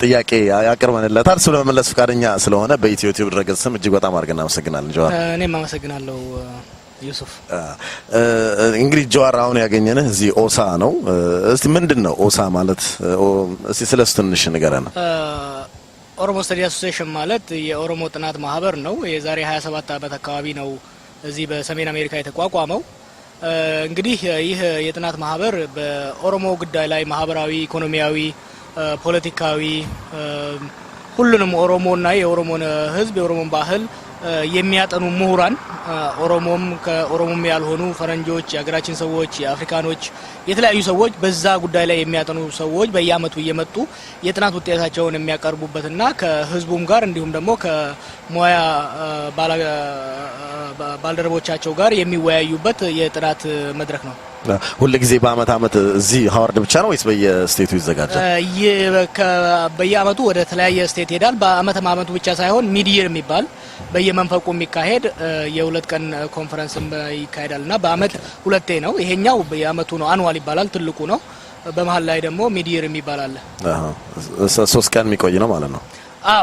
ጥያቄ ያቀርበንለታል ስለ መመለስ ፍቃደኛ ስለሆነ በዩቲዩብ ድረገጽ ስም እጅግ በጣም አድርገን እናመሰግናለን ጀዋር እኔም አመሰግናለሁ ዩሱፍ እንግዲህ ጀዋር አሁን ያገኘንህ እዚህ ኦሳ ነው እስቲ ምንድነው ኦሳ ማለት እስቲ ስለሱ ትንሽ ንገረን ኦሮሞ ስተዲ አሶሲዬሽን ማለት የኦሮሞ ጥናት ማህበር ነው የዛሬ 27 አመት አካባቢ ነው እዚህ በሰሜን አሜሪካ የተቋቋመው እንግዲህ ይህ የጥናት ማህበር በኦሮሞ ጉዳይ ላይ ማህበራዊ ኢኮኖሚያዊ ፖለቲካዊ ሁሉንም ኦሮሞና የኦሮሞን ህዝብ የኦሮሞን ባህል የሚያጠኑ ምሁራን ኦሮሞም ከኦሮሞም ያልሆኑ ፈረንጆች የሀገራችን ሰዎች የአፍሪካኖች የተለያዩ ሰዎች በዛ ጉዳይ ላይ የሚያጠኑ ሰዎች በየአመቱ እየመጡ የጥናት ውጤታቸውን የሚያቀርቡበትና ከህዝቡም ጋር እንዲሁም ደግሞ ከሞያ ባልደረቦቻቸው ጋር የሚወያዩበት የጥናት መድረክ ነው ሁሉ ጊዜ በአመት እዚህ ሃዋርድ ብቻ ነው ወይስ በየስቴቱ ይዘጋጃል በየአመቱ ወደ ተለያየ ስቴት ሄዳል በአመቱ ብቻ ሳይሆን ሚድየር የሚባል በየመንፈቁ የሚካሄድ የሁለት ቀን ኮንፈረንስም ይካሄዳልና በአመት ሁለቴ ነው ይሄኛው በየአመቱ ነው አንዋል ይባላል ትልቁ ነው በመሃል ላይ ደግሞ ሚድየር የሚባል አለ 3 ቀን የሚቆይ ነው ማለት ነው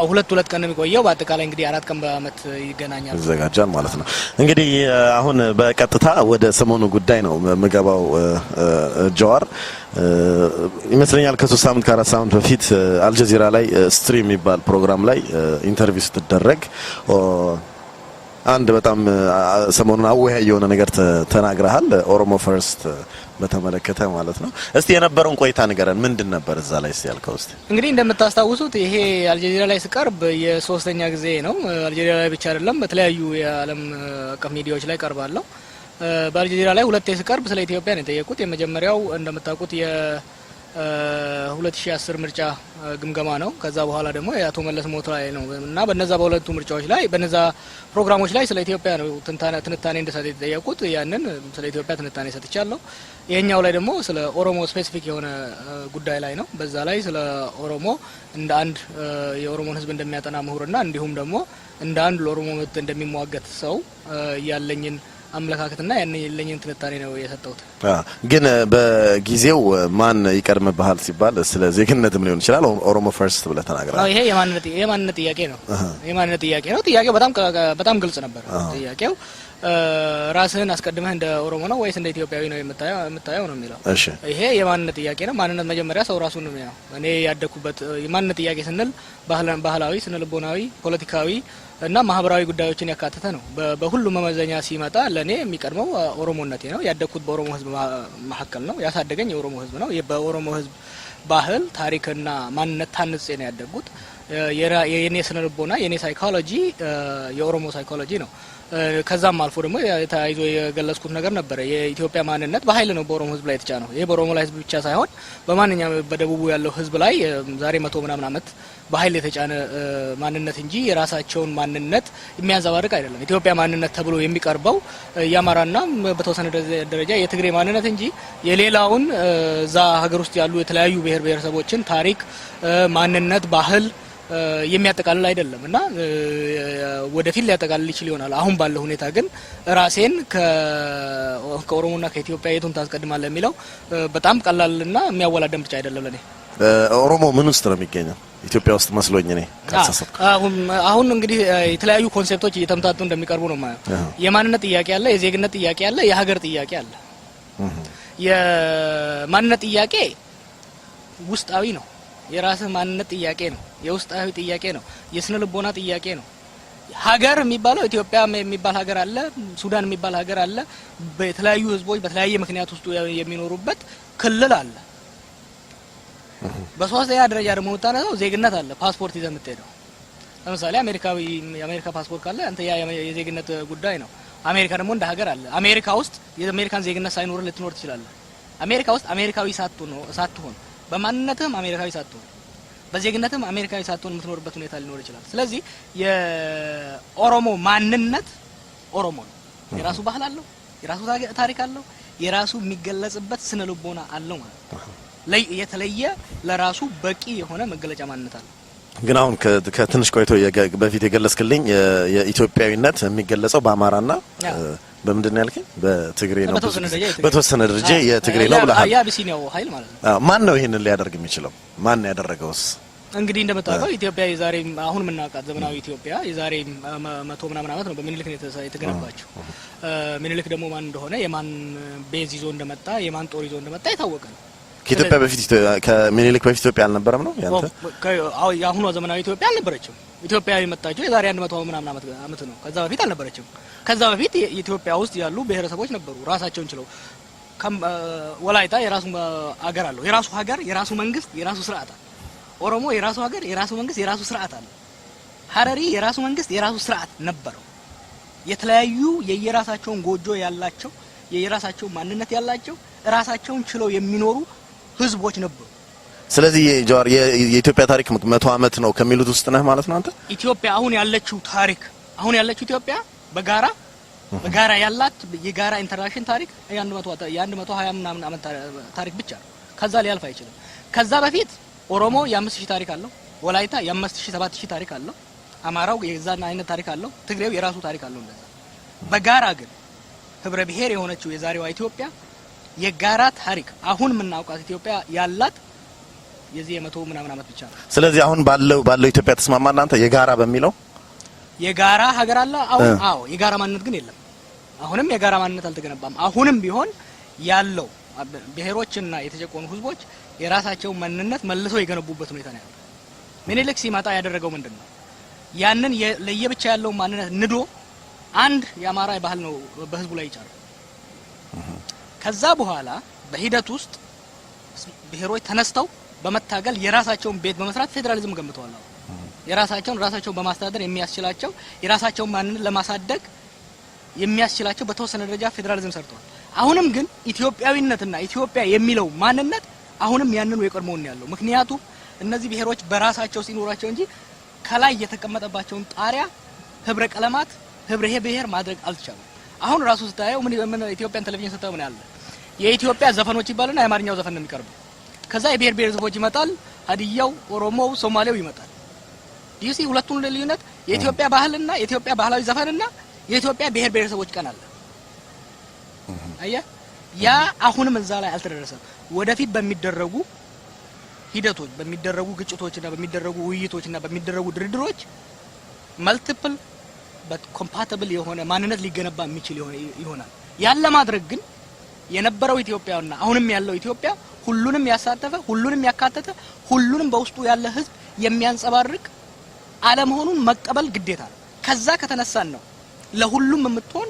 ሁለት ቀን ነው የሚቆየው በአጠቃላይ እንግዲህ 4 ቀን በአመት ይዘጋጃል ማለት ነው እንግዲህ አሁን በቀጥታ ወደ ሰሞኑ ጉዳይ ነው መገባው ጀዋር ይመስለኛል ከ3 ሳምንት ከ4 ሳምንት በፊት አልጀዚራ ላይ ስትሪም የሚባል ፕሮግራም ላይ ኢንተርቪው ስትደረግ አንድ በጣም ሰሞኑን አወያይ የሆነ ነገር ተናግረሃል ኦሮሞ ፈርስት በተመለከተ ማለት ነው እስቲ የነበረውን ቆይታ ንገረን ምንድን ነበር እዛ ላይ ያልከው እስቲ እንግዲህ እንደምታስታውሱት ይሄ አልጀዚራ ላይ ስቀርብ የሶስተኛ ጊዜ ነው አልጀዚራ ላይ ብቻ አይደለም በተለያዩ የዓለም አቀፍ ሚዲያዎች ላይ ቀርባለሁ በአልጀዚራ ላይ ሁለቴ ስቀርብ ስለ ኢትዮጵያ ነው የጠየቁት የመጀመሪያው እንደምታውቁት የ2010 ምርጫ ግምገማ ነው ከዛ በኋላ ደግሞ የአቶ መለስ ሞት ላይ ነው እና በነዛ በሁለቱ ምርጫዎች ላይ በነዛ ፕሮግራሞች ላይ ስለ ኢትዮጵያ ነው ትንታኔ እንደሰጠ የጠየቁት ያንን ስለ ኢትዮጵያ ትንታኔ ሰጥቻለሁ ይሄኛው ላይ ደግሞ ስለ ኦሮሞ ስፔሲፊክ የሆነ ጉዳይ ላይ ነው በዛ ላይ ስለ ኦሮሞ እንደ አንድ የኦሮሞን ህዝብ እንደሚያጠና ምሁርና እንዲሁም ደግሞ እንደ አንድ ለኦሮሞ መብት እንደሚሟገት ሰው ያለኝን አመለካከትና ያለኝን ትንታኔ ነው የሰጠሁት ግን በጊዜው ማን ይቀርም ባህል ሲባል ስለ ዜግነትም ሊሆን ይችላል ኦሮሞ ፈርስት ብለ ተናገራል ይሄ የማንነት ጥያቄ ነው ጥያቄው በጣም ግልጽ ነበር ጥያቄው ራስህን አስቀድመህ እንደ ኦሮሞ ነው ወይስ እንደ ኢትዮጵያዊ ነው የምታየው ነው የሚለው ይሄ የማንነት ጥያቄ ነው ማንነት መጀመሪያ ሰው ራሱን ነው የሚያው እኔ ያደኩበት የማንነት ጥያቄ ስንል ባህላዊ ስነልቦናዊ ፖለቲካዊ እና ማህበራዊ ጉዳዮችን ያካተተ ነው በሁሉ መመዘኛ ሲመጣ ለኔ የሚቀድመው ኦሮሞነቴ ነው ያደኩት በኦሮሞ ህዝብ መሐከል ነው ያሳደገኝ የኦሮሞ ህዝብ ነው በኦሮሞ ህዝብ ባህል ታሪክና ማንነት ታንጽ ነው ያደጉት የኔ ስነልቦና የኔ ሳይኮሎጂ የኦሮሞ ሳይኮሎጂ ነው ከዛም አልፎ ደግሞ ተያይዞ የገለጽኩት ነገር ነበር የኢትዮጵያ ማንነት በኃይል ነው በኦሮሞ ህዝብ ላይ የተጫነው ይሄ በኦሮሞ ላይ ህዝብ ብቻ ሳይሆን በማንኛውም በደቡቡ ያለው ህዝብ ላይ ዛሬ 100 ምናምን አመት በኃይል የተጫነ ማንነት እንጂ የራሳቸውን ማንነት የሚያንጸባርቅ አይደለም ኢትዮጵያ ማንነት ተብሎ የሚቀርበው ያማራና በተወሰነ ደረጃ የትግሬ ማንነት እንጂ የሌላውን ዛ ሀገር ውስጥ ያሉ የተለያዩ ብሔረሰቦችን ታሪክ ማንነት ባህል የሚያጠቃልል አይደለምና ወደፊት ሊያጠቃልል ይችላል ይሆናል አሁን ባለው ሁኔታ ግን ራሴን ከኦሮሞና ከኢትዮጵያ የቱን ታስቀድማለህ የሚለው በጣም ቀላልና የሚያወላደም ብቻ አይደለም ለኔ ኦሮሞ ምን ውስጥ ነው የሚገኘው ኢትዮጵያ ውስጥ መስሎኝ ነኝ አሁን እንግዲህ የተለያዩ ኮንሴፕቶች እየተምታቱ እንደሚቀርቡ ነው ማለት የማንነት ጥያቄ አለ የዜግነት ጥያቄ አለ የሀገር ጥያቄ አለ የማንነት ጥያቄ ውስጣዊ ነው የራስህ ማንነት ጥያቄ ነው የውስጣዊ ጥያቄ ነው የስነ ልቦና ጥያቄ ነው ሀገር የሚባለው ኢትዮጵያ የሚባል ሀገር አለ ሱዳን የሚባል ሀገር አለ በተለያዩ ህዝቦች በተለያየ ምክንያት ውስጥ የሚኖሩበት ክልል አለ በሶስተኛ ደረጃ ደግሞ ታናው ዜግነት አለ ፓስፖርት ይዘህ የምትሄደው ለምሳሌ የአሜሪካ ፓስፖርት ካለ አንተ የዜግነት ጉዳይ ነው አሜሪካ ደግሞ እንደ ሀገር አለ አሜሪካ ውስጥ የአሜሪካን ዜግነት ሳይኖር ልትኖር ትችላለህ አሜሪካ ውስጥ አሜሪካዊ ሳትሆን በማንነትም አሜሪካዊ ሳትሆን በዜግነትም አሜሪካዊ ሳትሆን የምትኖርበት ሁኔታ ሊኖር ይችላል ስለዚህ የኦሮሞ ማንነት ኦሮሞ ነው የራሱ ባህል አለው የራሱ ታሪክ አለው የራሱ የሚገለጽበት ስነ ልቦና አለው ማለት ነው የተለየ ለራሱ በቂ የሆነ መገለጫ ማንነት አለ ግን አሁን ከትንሽ ቆይቶ በፊት የገለጽክልኝ የኢትዮጵያዊነት የሚገለጸው በአማራና በምንድነው ያልከኝ በትግሬ ነው በተወሰነ ደረጃ የትግሬ ነው ብለሃል ያ ቢሲኒያው ኃይል ማለት ነው ማን ነው ይሄንን ሊያደርግ የሚችለው ማን ያደረገውስ እንግዲህ እንደምታውቀው ኢትዮጵያ የዛሬ አሁን ምናውቃት ዘመናዊ ኢትዮጵያ የዛሬ 100 ምናምን ዓመት ነው በሚኒልክ ነው የተገነባቸው። ሚኒልክ ደግሞ ማን እንደሆነ የማን ቤዝ ይዞ እንደመጣ የማን ጦር ይዞ እንደመጣ የታወቀ ነው። ከኢትዮጵያ በፊት ከሚኒልክ በፊት ኢትዮጵያ አልነበረም ነው ያንተ? አዎ የአሁኗ ዘመናዊ ኢትዮጵያ አልነበረችም። ኢትዮጵያ የመጣችው የዛሬ 100 ምናምን ዓመት ነው። ከዛ በፊት አልነበረችም። ከዛ በፊት ኢትዮጵያ ውስጥ ያሉ ብሔረሰቦች ነበሩ ራሳቸውን ችለው። ወላይታ የራሱ ሀገር አለው፣ የራሱ ሀገር፣ የራሱ መንግስት፣ የራሱ ስርዓት አለ። ኦሮሞ የራሱ ሀገር፣ የራሱ መንግስት፣ የራሱ ስርዓት አለ። ሀረሪ የራሱ መንግስት፣ የራሱ ስርዓት ነበረው። የተለያዩ የየራሳቸውን ጎጆ ያላቸው የየራሳቸው ማንነት ያላቸው ራሳቸውን ችለው የሚኖሩ ህዝቦች ነበሩ። ስለዚህ ጃዋር የኢትዮጵያ ታሪክ 100 ዓመት ነው ከሚሉት ውስጥ ነህ ማለት ነው አንተ? ኢትዮጵያ አሁን ያለችው ታሪክ አሁን ያለችው ኢትዮጵያ በጋራ ያላት የጋራ ኢንተርናሽናል ታሪክ የ120 ምናምን ዓመት ታሪክ ብቻ ነው። ከዛ ሊያልፍ አይችልም። ከዛ በፊት ኦሮሞ የ5000 ታሪክ አለው፣ ወላይታ የ5000 7000 ታሪክ አለው፣ አማራው የዛና አይነት ታሪክ አለው፣ ትግሬው የራሱ ታሪክ አለው። እንደዛ በጋራ ግን ህብረ ብሔር የሆነችው የዛሬዋ ኢትዮጵያ የጋራ ታሪክ አሁን ምናውቃት ኢትዮጵያ ያላት የዚህ የ100 ምናምን ዓመት ብቻ ነው። ስለዚህ አሁን ባለው ኢትዮጵያ ተስማማና አንተ የጋራ በሚለው የጋራ ሀገር አለ አሁን? አዎ የጋራ ማንነት ግን የለም። አሁንም የጋራ ማንነት አልተገነባም። አሁንም ቢሆን ያለው ብሔሮችና የተጨቆኑ ህዝቦች የራሳቸው ማንነት መልሰው የገነቡበት ሁኔታ ነው ያለው። ሚኒልክ ሲመጣ ያደረገው ምንድነው? ያንን ለየብቻ ያለው ማንነት ንዶ አንድ የአማራ ባህል ነው በህዝቡ ላይ ይጫረው። ከዛ በኋላ በሂደት ውስጥ ብሔሮች ተነስተው በመታገል የራሳቸውን ቤት በመስራት ፌደራሊዝም ገንብተዋል። ራሳቸውን በማስተዳደር የሚያስችላቸው የራሳቸውን ማንነት ለማሳደግ የሚያስችላቸው በተወሰነ ደረጃ ፌደራሊዝም ሰርተዋል። አሁንም ግን ኢትዮጵያዊነትና ኢትዮጵያ የሚለው ማንነት አሁንም ያንኑ የቀድሞውን ያለው። ምክንያቱም እነዚህ ብሔሮች በራሳቸው ሲኖራቸው እንጂ ከላይ የተቀመጠባቸውን ጣሪያ ህብረ ቀለማት ህብረ ብሔር ማድረግ አልቻሉም። አሁን ራሱ ስታየው ምን ኢትዮጵያን ቴሌቪዥን ስታየው ምን ያለ የኢትዮጵያ ዘፈኖች ይባልና የአማርኛው ዘፈን ነው የሚቀርበው። ከዛ የብሔር ብሔረሰቦች ይመጣል፣ ሀዲያው፣ ኦሮሞው፣ ሶማሌው ይመጣል። ዲሲ ሁለቱን ልዩነት የኢትዮጵያ ባህልና የኢትዮጵያ ባህላዊ ዘፈንና የኢትዮጵያ ብሔር ብሔረሰቦች ቀን አለ። አያ ያ አሁንም እዛ ላይ አልተደረሰም። ወደፊት በሚደረጉ ሂደቶች በሚደረጉ ግጭቶችና በሚደረጉ ውይይቶችና በሚደረጉ ድርድሮች መልቲፕል በት ኮምፓቲብል የሆነ ማንነት ሊገነባ የሚችል ይሆናል። ያን ለማድረግ ግን የነበረው ኢትዮጵያና አሁንም ያለው ኢትዮጵያ ሁሉንም ያሳተፈ ሁሉንም ያካተተ ሁሉንም በውስጡ ያለ ህዝብ የሚያንጸባርቅ አለመሆኑን መቀበል ግዴታ ነው። ከዛ ከተነሳን ነው ለሁሉም የምትሆን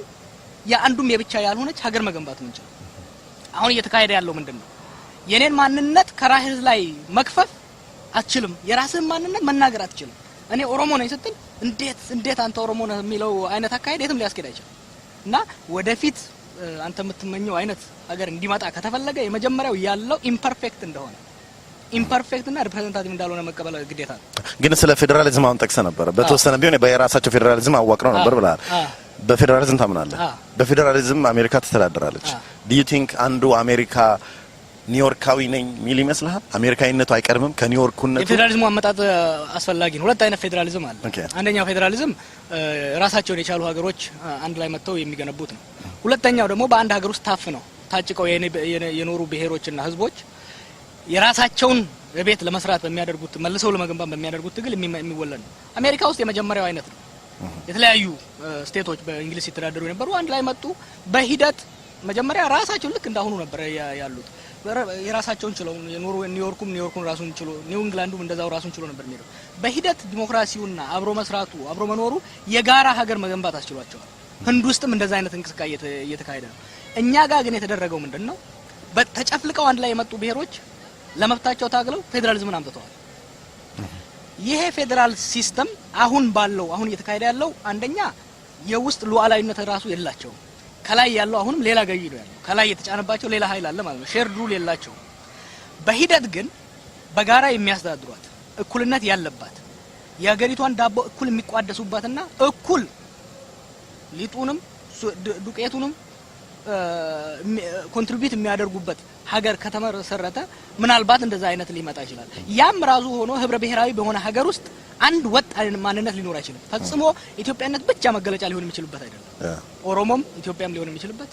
የአንዱም የብቻ ያልሆነች ሀገር መገንባት እንችላለን። አሁን እየተካሄደ ያለው ምንድነው? የኔን ማንነት ከራስህ ላይ መክፈፍ አትችልም። የራስህን ማንነት መናገር አትችልም። እኔ ኦሮሞ ነኝ ስትል እንዴት አንተ ኦሮሞ ነህ የሚለው አይነት አካሄድ የትም ሊያስኬድ አይችልም። እና ወደፊት አንተ የምትመኘው አይነት ሀገር እንዲመጣ ከተፈለገ የመጀመሪያው ያለው ኢምፐርፌክት እንደሆነ ኢምፐርፌክትና ሪፕሬዘንታቲቭ እንዳልሆነ መቀበል ግዴታ ነው። ግን ስለ ፌደራሊዝም አሁን ጠቅሰህ ነበር። በተወሰነ ቢሆን በየራሳቸው ፌደራሊዝም አዋቅረው ነበር ብለሃል። በፌደራሊዝም ታምናለህ? በፌደራሊዝም አሜሪካ ትተዳደራለች። ዱ ዩ ቲንክ አንዱ አሜሪካ ኒውዮርካዊ ነኝ ሚል ይመስልሃል? አሜሪካዊነቱ አይቀርምም ከኒውዮርኩነቱ? የፌደራሊዝሙ አመጣጥ አስፈላጊ ነው። ሁለት አይነት ፌደራሊዝም አለ። አንደኛው ፌደራሊዝም ራሳቸውን የቻሉ ሀገሮች አንድ ላይ መጥተው የሚገነቡት ነው። ሁለተኛው ደግሞ በአንድ ሀገር ውስጥ ታፍነው ታጭቀው የኖሩ ብሔሮችና ህዝቦች የራሳቸውን ቤት ለመስራት በሚያደርጉት መልሰው ለመገንባት በሚያደርጉት ትግል የሚወለድ ነው። አሜሪካ ውስጥ የመጀመሪያው አይነት ነው። የተለያዩ ስቴቶች በእንግሊዝ ሲተዳደሩ የነበሩ አንድ ላይ መጡ። በሂደት መጀመሪያ ራሳቸው ልክ እንዳሁኑ ነበር ያሉት። የራሳቸውን ችለው ኒውዮርኩን ራሱን ችሎ ኒው ኢንግላንዱም እንደዛው ራሱን ችሎ ነበር የሚሄደው። በሂደት ዲሞክራሲውና አብሮ መስራቱ አብሮ መኖሩ የጋራ ሀገር መገንባት አስችሏቸዋል። ህንድ ውስጥም እንደዛ አይነት እንቅስቃሴ እየተካሄደ ነው። እኛ ጋር ግን የተደረገው ምንድነው? በተጨፍልቀው አንድ ላይ የመጡ ብሔሮች ለመብታቸው ታግለው ፌደራሊዝምን አምጥተዋል። ይሄ ፌደራል ሲስተም አሁን እየተካሄደ ያለው አንደኛ የውስጥ ሉዓላዊነት ራሱ የላቸውም። ከላይ ያለው አሁንም ሌላ ገዢ ነው ያለው። ከላይ የተጫነባቸው ሌላ ኃይል አለ ማለት ነው። ሼር ሩል የላቸውም። በሂደት ግን በጋራ የሚያስተዳድሯት እኩልነት ያለባት የሀገሪቷን ዳቦ እኩል የሚቋደሱባትና እኩል ሊጡንም ዱቄቱንም ኮንትሪቢዩት የሚያደርጉበት ሀገር ከተመሰረተ ምናልባት እንደዛ አይነት ሊመጣ ይችላል። ያም ራሱ ሆኖ ህብረ ብሔራዊ በሆነ ሀገር ውስጥ አንድ ወጥ ማንነት ሊኖር አይችልም። ፈጽሞ ኢትዮጵያነት ብቻ መገለጫ ሊሆን የሚችልበት አይደለም። ኦሮሞም ኢትዮጵያም ሊሆን የሚችልበት፣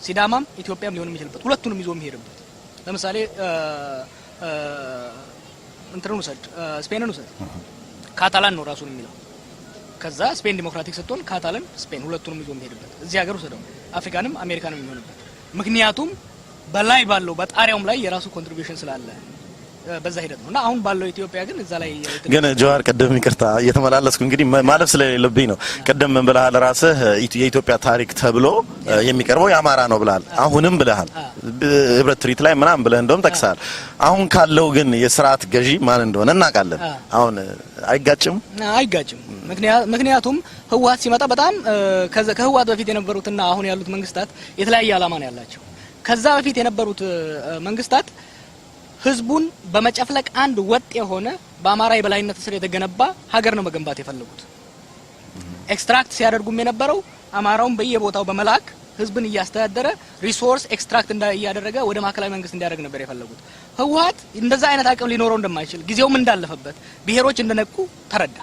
ሲዳማም ኢትዮጵያም ሊሆን የሚችልበት፣ ሁለቱንም ይዞ የሚሄድበት። ለምሳሌ እንትሩን ሰድ ስፔንን ወሰድ ካታላን ነው ራሱን የሚለው ከዛ ስፔን ዲሞክራቲክ ስትሆን ካታላን ስፔን ሁለቱንም ይዞ የሚሄድበት እዚህ ሀገር ወሰደው አፍሪካንም አሜሪካንም የሚሆንበት ምክንያቱም በላይ ባለው በጣሪያውም ላይ የራሱ ኮንትሪቢዩሽን ስላለ በዛ ሂደት ነውና አሁን ባለው ኢትዮጵያ ግን እዛ ላይ ግን ጀዋር ቀደም ይቅርታ እየተመላለስኩ እንግዲህ ማለፍ ስለሌለብኝ ነው ቀደም ምን ብለሃል ራስህ የኢትዮጵያ ታሪክ ተብሎ የሚቀርበው ያማራ ነው ብለሃል አሁንም ብለሃል ህብረት ትርኢት ላይ ምናምን ብለህ እንደውም ጠቅሰሃል አሁን ካለው ግን የሥርዓት ገዢ ማን እንደሆነ እናውቃለን አሁን አይጋጭም ምክንያቱም ህወሓት ሲመጣ በጣም ከህወሓት በፊት የነበሩትና አሁን ያሉት መንግስታት የተለያየ ዓላማ ነው ያላቸው ከዛ በፊት የነበሩት መንግስታት ህዝቡን በመጨፍለቅ አንድ ወጥ የሆነ በአማራ የበላይነት ስር የተገነባ ሀገር ነው መገንባት የፈለጉት ኤክስትራክት ሲያደርጉም የነበረው አማራውን በየቦታው በመላክ ህዝብን እያስተዳደረ ሪሶርስ ኤክስትራክት እንዳያደረገ ወደ ማከላዊ መንግስት እንዲያደርግ ነበር የፈለጉት ህወሓት እንደዛ አይነት አቅም ሊኖረው እንደማይችል ጊዜውም እንዳለፈበት ብሔሮች እንደነቁ ተረዳ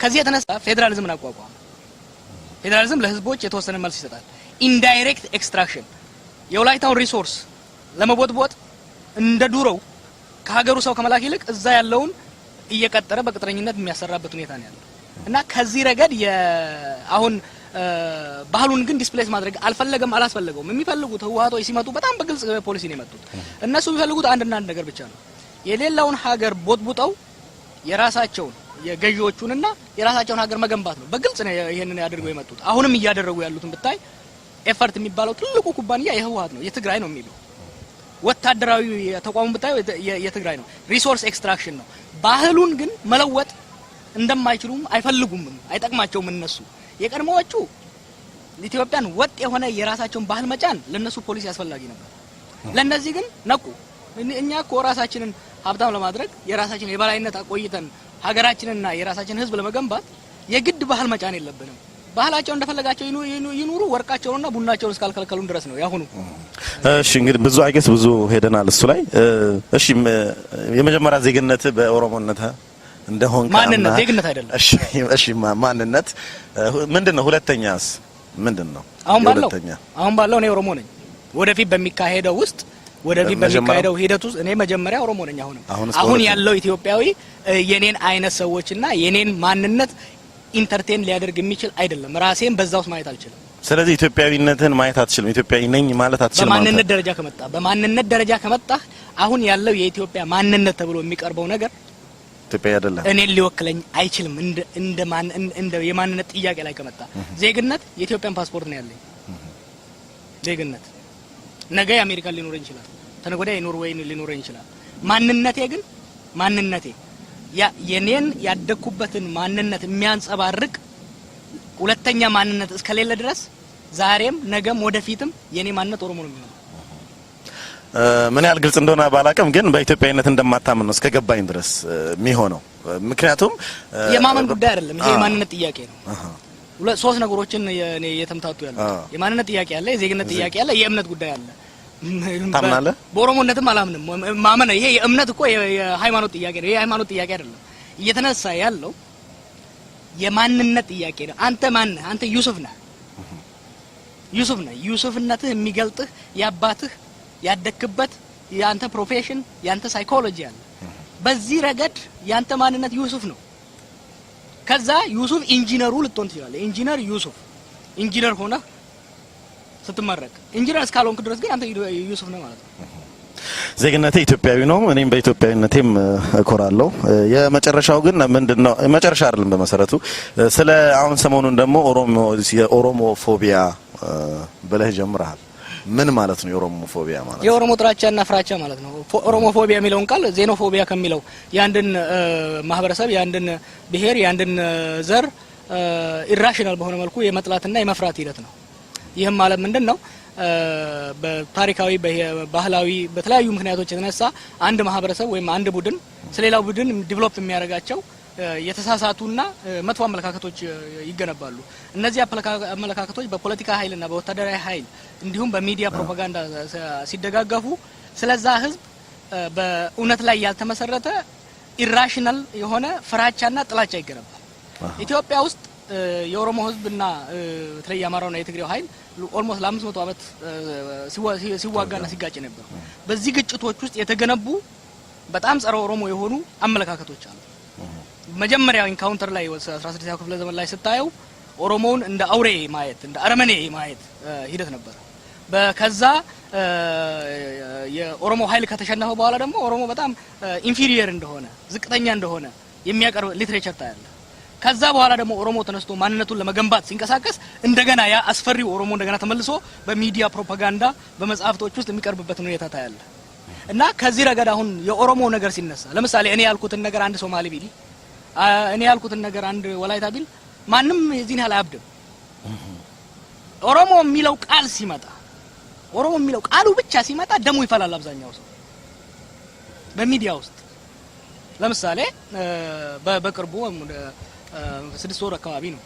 ከዚህ የተነሳ ፌደራሊዝምን አቋቋመ ፌደራሊዝም ለህዝቦች የተወሰነ መልስ ይሰጣል ኢንዳይሬክት ኤክስትራክሽን የወላይታውን ሪሶርስ ለመቦጥቦጥ እንደ ዱሮው ከሀገሩ ሰው ከመላክ ይልቅ እዛ ያለውን እየቀጠረ በቅጥረኝነት የሚያሰራበት ሁኔታ ነው ያለው እና ከዚህ ረገድ አሁን ባህሉን ግን ዲስፕሌስ ማድረግ አልፈለገም አላስፈለገውም የሚፈልጉት ህወሓቶች ሲመጡ በጣም በግልጽ ፖሊሲ ነው የመጡት እነሱ የሚፈልጉት አንድና አንድ ነገር ብቻ ነው የሌላውን ሀገር ቦጥቡጠው የራሳቸውን የገዢዎቹንና የራሳቸውን ሀገር መገንባት ነው በግልጽ ነው ይሄንን ያደርገው የመጡት አሁንም እያደረጉ ያሉትን ብታይ ኤፈርት የሚባለው ትልቁ ኩባንያ የህወሓት ነው የትግራይ ነው የሚለው ወታደራዊ ተቋሙ ብታዩ የትግራይ ነው ሪሶርስ ኤክስትራክሽን ነው ባህሉን ግን መለወጥ እንደማይችሉም አይፈልጉም አይጠቅማቸውም እነሱ የቀድሞዎቹ ኢትዮጵያን ወጥ የሆነ የራሳቸውን ባህል መጫን ለነሱ ፖሊሲ ያስፈልጋጊ ነበር ለነዚህ ግን ነቁ እኛ እኮ ራሳችንን ሀብታም ለማድረግ የራሳችንን የበላይነት አቆይተን ሀገራችንንና የራሳችንን ህዝብ ለመገንባት የግድ ባህል መጫን የለብንም ባህላቸው እንደፈለጋቸው ይኑሩ ወርቃቸውንና ቡናቸውን እስካልከለከሉን ድረስ ነው ያሁኑ እሺ እንግዲህ ብዙ አይገስ ብዙ ሄደናል እሱ ላይ እሺ የመጀመሪያ ዜግነት በኦሮሞነት እንደሆንካ ማንነት ዜግነት አይደለም እሺ ማንነት ምንድነው ሁለተኛስ ምንድነው አሁን ባለው እኔ ኦሮሞ ነኝ ወደፊት በሚካሄደው ውስጥ ወደፊት በሚካሄደው ሂደት ውስጥ እኔ መጀመሪያ ኦሮሞ ነኝ አሁን ያለው ኢትዮጵያዊ የኔን አይነት ሰዎችና የኔን ማንነት ኢንተርቴን ሊያደርግ የሚችል አይደለም ራሴን በዛው ማየት አልችልም ስለዚህ ኢትዮጵያዊነትን ማየት አትችልም ኢትዮጵያዊ ነኝ ማለት አትችልም በማንነት ደረጃ ከመጣ አሁን ያለው የኢትዮጵያ ማንነት ተብሎ የሚቀርበው ነገር ኢትዮጵያ አይደለም እኔን ሊወክለኝ አይችልም እንደ የማንነት ጥያቄ ላይ ከመጣ ዜግነት የኢትዮጵያን ፓስፖርት ነው ያለኝ ዜግነት ነገ የአሜሪካ ሊኖረኝ ይችላል ተነገ የኖርዌይ ሊኖረኝ ይችላል ማንነቴ ግን ማንነቴ የኔን ያደኩበትን ማንነት የሚያንጸባርቅ ሁለተኛ ማንነት እስከሌለ ድረስ ዛሬም ነገም ወደፊትም የኔ ማንነት ኦሮሞ ነው የሚሆነው ምን ያህል ግልጽ እንደሆነ ባላቀም ግን በኢትዮጵያዊነት እንደማታምን ነው እስከገባኝ ድረስ የሚሆነው ምክንያቱም የማመን ጉዳይ አይደለም ይሄ የማንነት ጥያቄ ነው ሶስት ነገሮችን እኔ የተምታቱ ያለው የማንነት ጥያቄ አለ የዜግነት ጥያቄ አለ የእምነት ጉዳይ አለ ታምናለህ በኦሮሞነትም አላምንም ማመን ይሄ የእምነት እኮ የሃይማኖት ጥያቄ ነው የሃይማኖት ጥያቄ አይደለም እየተነሳ ያለው የማንነት ጥያቄ ነው አንተ ማን አንተ ዩሱፍ ነህ ዩሱፍነትህ የሚገልጥህ ያባትህ ያደክበት ያንተ ፕሮፌሽን ያንተ ሳይኮሎጂ አለ በዚህ ረገድ ያንተ ማንነት ዩሱፍ ነው ከዛ ዩሱፍ ኢንጂነሩ ልትሆን ትችላለህ ኢንጂነር ዩሱፍ ኢንጂነር ሆነ ስትመረቅ ኢንጂነር እስካልሆንክ ድረስ ግን አንተ ዩሱፍ ነህ ማለት ነው ዜግነቴ ኢትዮጵያዊ ነው እኔም በኢትዮጵያዊነቴም እኮራለሁ የመጨረሻው ግን ምንድነው መጨረሻ አይደለም በመሰረቱ ስለ አሁን ሰሞኑን ደግሞ የኦሮሞ ፎቢያ ብለህ ጀምረሃል ምን ማለት ነው የኦሮሞ ፎቢያ ማለት የኦሮሞ ጥራቻና ፍራቻ ማለት ነው ኦሮሞ ፎቢያ የሚለውን ቃል ዜኖፎቢያ ከሚለው ያንድን ማህበረሰብ ያንድን ብሔር ያንድን ዘር ኢራሽናል በሆነ መልኩ የመጥላትና የመፍራት ሂደት ነው ይሄም ማለት ምንድነው በታሪካዊ ባህላዊ በተለያዩ ምክንያቶች የተነሳ አንድ ማህበረሰብ ወይም አንድ ቡድን ስለሌላው ቡድን ዲቨሎፕ የሚያደርጋቸው የተሳሳቱና መጥፎ አመለካከቶች ይገነባሉ እነዚህ አመለካከቶች በፖለቲካ ኃይልና በወታደራዊ ኃይል እንዲሁም በሚዲያ ፕሮፓጋንዳ ሲደጋገፉ ስለዛ ህዝብ በእውነት ላይ ያልተመሰረተ ኢራሽናል የሆነ ፍራቻና ጥላቻ ይገነባል ኢትዮጵያ ውስጥ የኦሮሞ ህዝብና በተለይ አማራውና የትግሬው ኃይል ኦልሞስት ለ500 አመት ሲዋጋና ሲጋጭ ነበር በዚህ ግጭቶች ውስጥ የተገነቡ በጣም ጸረ ኦሮሞ የሆኑ አመለካከቶች አሉ መጀመሪያው ኢንካውንተር ላይ 16ኛው ክፍለ ዘመን ላይ ስታየው ኦሮሞውን እንደ አውሬ ማየት እንደ አረመኔ ማየት ሂደት ነበር በከዛ የኦሮሞ ኃይል ከተሸነፈ በኋላ ደግሞ ኦሮሞ በጣም ኢንፌሪየር እንደሆነ ዝቅተኛ እንደሆነ የሚያቀርብ ሊትሬቸር ታያለ ከዛ በኋላ ደግሞ ኦሮሞ ተነስቶ ማንነቱን ለመገንባት ሲንቀሳቀስ እንደገና ያ አስፈሪው ኦሮሞ እንደገና ተመልሶ በሚዲያ ፕሮፓጋንዳ በመጽሐፍቶች ውስጥ የሚቀርብበት ሁኔታ ታያለ እና ከዚህ ረገድ አሁን የኦሮሞ ነገር ሲነሳ ለምሳሌ እኔ ያልኩትን ነገር አንድ ሶማሊ ቢል እኔ ያልኩትን ነገር አንድ ወላይታ ቢል ማንንም የዚህን ያህል አያብድም ኦሮሞ የሚለው ቃል ሲመጣ ኦሮሞ የሚለው ቃሉ ብቻ ሲመጣ ደሙ ይፈላል አብዛኛው ሰው በሚዲያ ውስጥ ለምሳሌ በቅርቡ 6 ወር አካባቢ ነው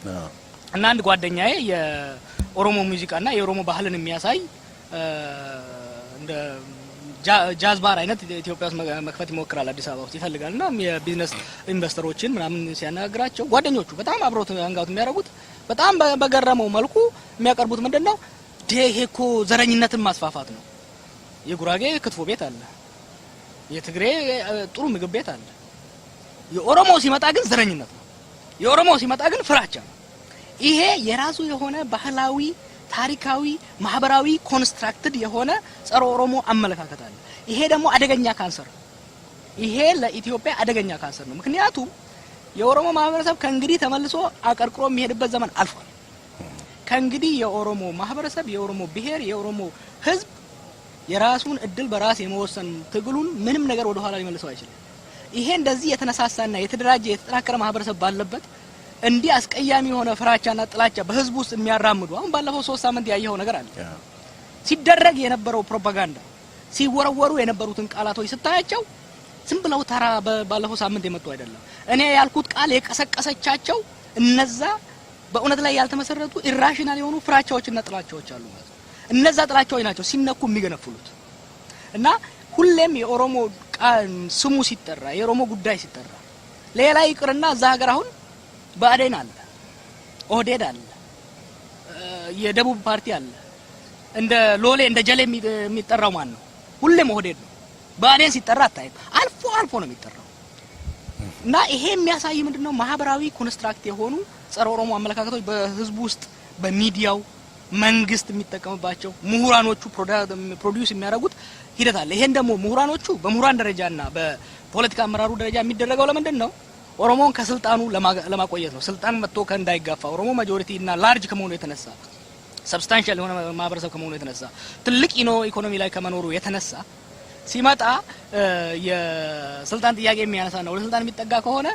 እና አንድ ጓደኛዬ የኦሮሞ ሙዚቃና የኦሮሞ ባህልን የሚያሳይ እንደ ጃዝ ባር አይነት ኢትዮጵያ ውስጥ መክፈት ይሞክራል አዲስ አበባ ውስጥ ይፈልጋልና የቢዝነስ ኢንቨስተሮችን ምናምን ሲያናግራቸው ጓደኞቹ በጣም አብሮት አንጋውት የሚያደርጉት በጣም በገረመው መልኩ የሚያቀርቡት ምንድነው ደሄኮ ዘረኝነትን ማስፋፋት ነው የጉራጌ ክትፎ ቤት አለ የትግሬ ጥሩ ምግብ ቤት አለ የኦሮሞ ሲመጣ ግን ዘረኝነት ነው የኦሮሞ ሲመጣ ግን ፍራቻ ነው ይሄ የራሱ የሆነ ባህላዊ ታሪካዊ ማህበራዊ ኮንስትራክትድ የሆነ ጸረ ኦሮሞ አመለካከት አለ ይሄ ደግሞ አደገኛ ካንሰር ይሄ ለኢትዮጵያ አደገኛ ካንሰር ነው ምክንያቱም የኦሮሞ ማህበረሰብ ከእንግዲህ ተመልሶ አቀርቅሮ የሚሄድበት ዘመን አልፏል ከእንግዲህ የኦሮሞ ማህበረሰብ የኦሮሞ ብሔር የኦሮሞ ህዝብ የራሱን እድል በራስ የመወሰን ትግሉን ምንም ነገር ወደ ኋላ ሊመልሰው አይችልም ይሄ እንደዚህ የተነሳሳና የተደራጀ የተጠናከረ ማህበረሰብ ባለበት እንዲህ አስቀያሚ የሆነ ፍራቻና ጥላቻ በህዝብ ውስጥ የሚያራምዱ አሁን ባለፈው 3 ሳምንት ያየው ነገር አለ ሲደረግ የነበረው ፕሮፓጋንዳ ሲወረወሩ የነበሩትን ቃላቶች ስታያቸው ዝም ብለው ተራ ባለፈው ሳምንት የመጡ አይደለም እኔ ያልኩት ቃል የቀሰቀሰቻቸው እነዛ በእውነት ላይ ያልተመሰረቱ ኢራሽናል የሆኑ ፍራቻዎችና ጥላቻዎች አሉ ማለት እነዛ ጥላቻዎች ናቸው ሲነኩ የሚገነፍሉት እና ሁሌም የኦሮሞ ስሙ ሲጠራ የኦሮሞ ጉዳይ ሲጠራ ሌላ ይቅርና እዛ ሀገር አሁን ባዴን አለ ኦህዴድ አለ የደቡብ ፓርቲ አለ እንደ ሎሌ እንደ ጀሌ የሚጠራው ማን ነው ሁሌም ኦህዴድ ነው ባዴን ሲጠራ አታይም አልፎ አልፎ ነው የሚጠራው እና ይሄ የሚያሳይ ምንድነው ማህበራዊ ኮንስትራክት የሆኑ ጸረ ኦሮሞ አመለካከቶች በህዝብ ውስጥ በሚዲያው መንግስት የሚጠቀምባቸው ምሁራኖቹ ፕሮዲዩስ የሚያደርጉት ሂደት አለ ይሄን ደግሞ ምሁራኖቹ በምሁራን ደረጃና በፖለቲካ አመራሩ ደረጃ የሚደረገው ለምንድን ነው ኦሮሞን ከስልጣኑ ለማቆየት ነው ስልጣን መጥቶ ከእንዳይጋፋ ኦሮሞ ማጆሪቲ እና ላርጅ ከመሆኑ የተነሳ ሰብስታንሻል የሆነ ማህበረሰብ ከመሆኑ የተነሳ ትልቅ ኢኮኖሚ ላይ ከመኖሩ የተነሳ ሲመጣ የስልጣን ጥያቄ የሚያነሳና ወደ ስልጣን የሚጠጋ ከሆነ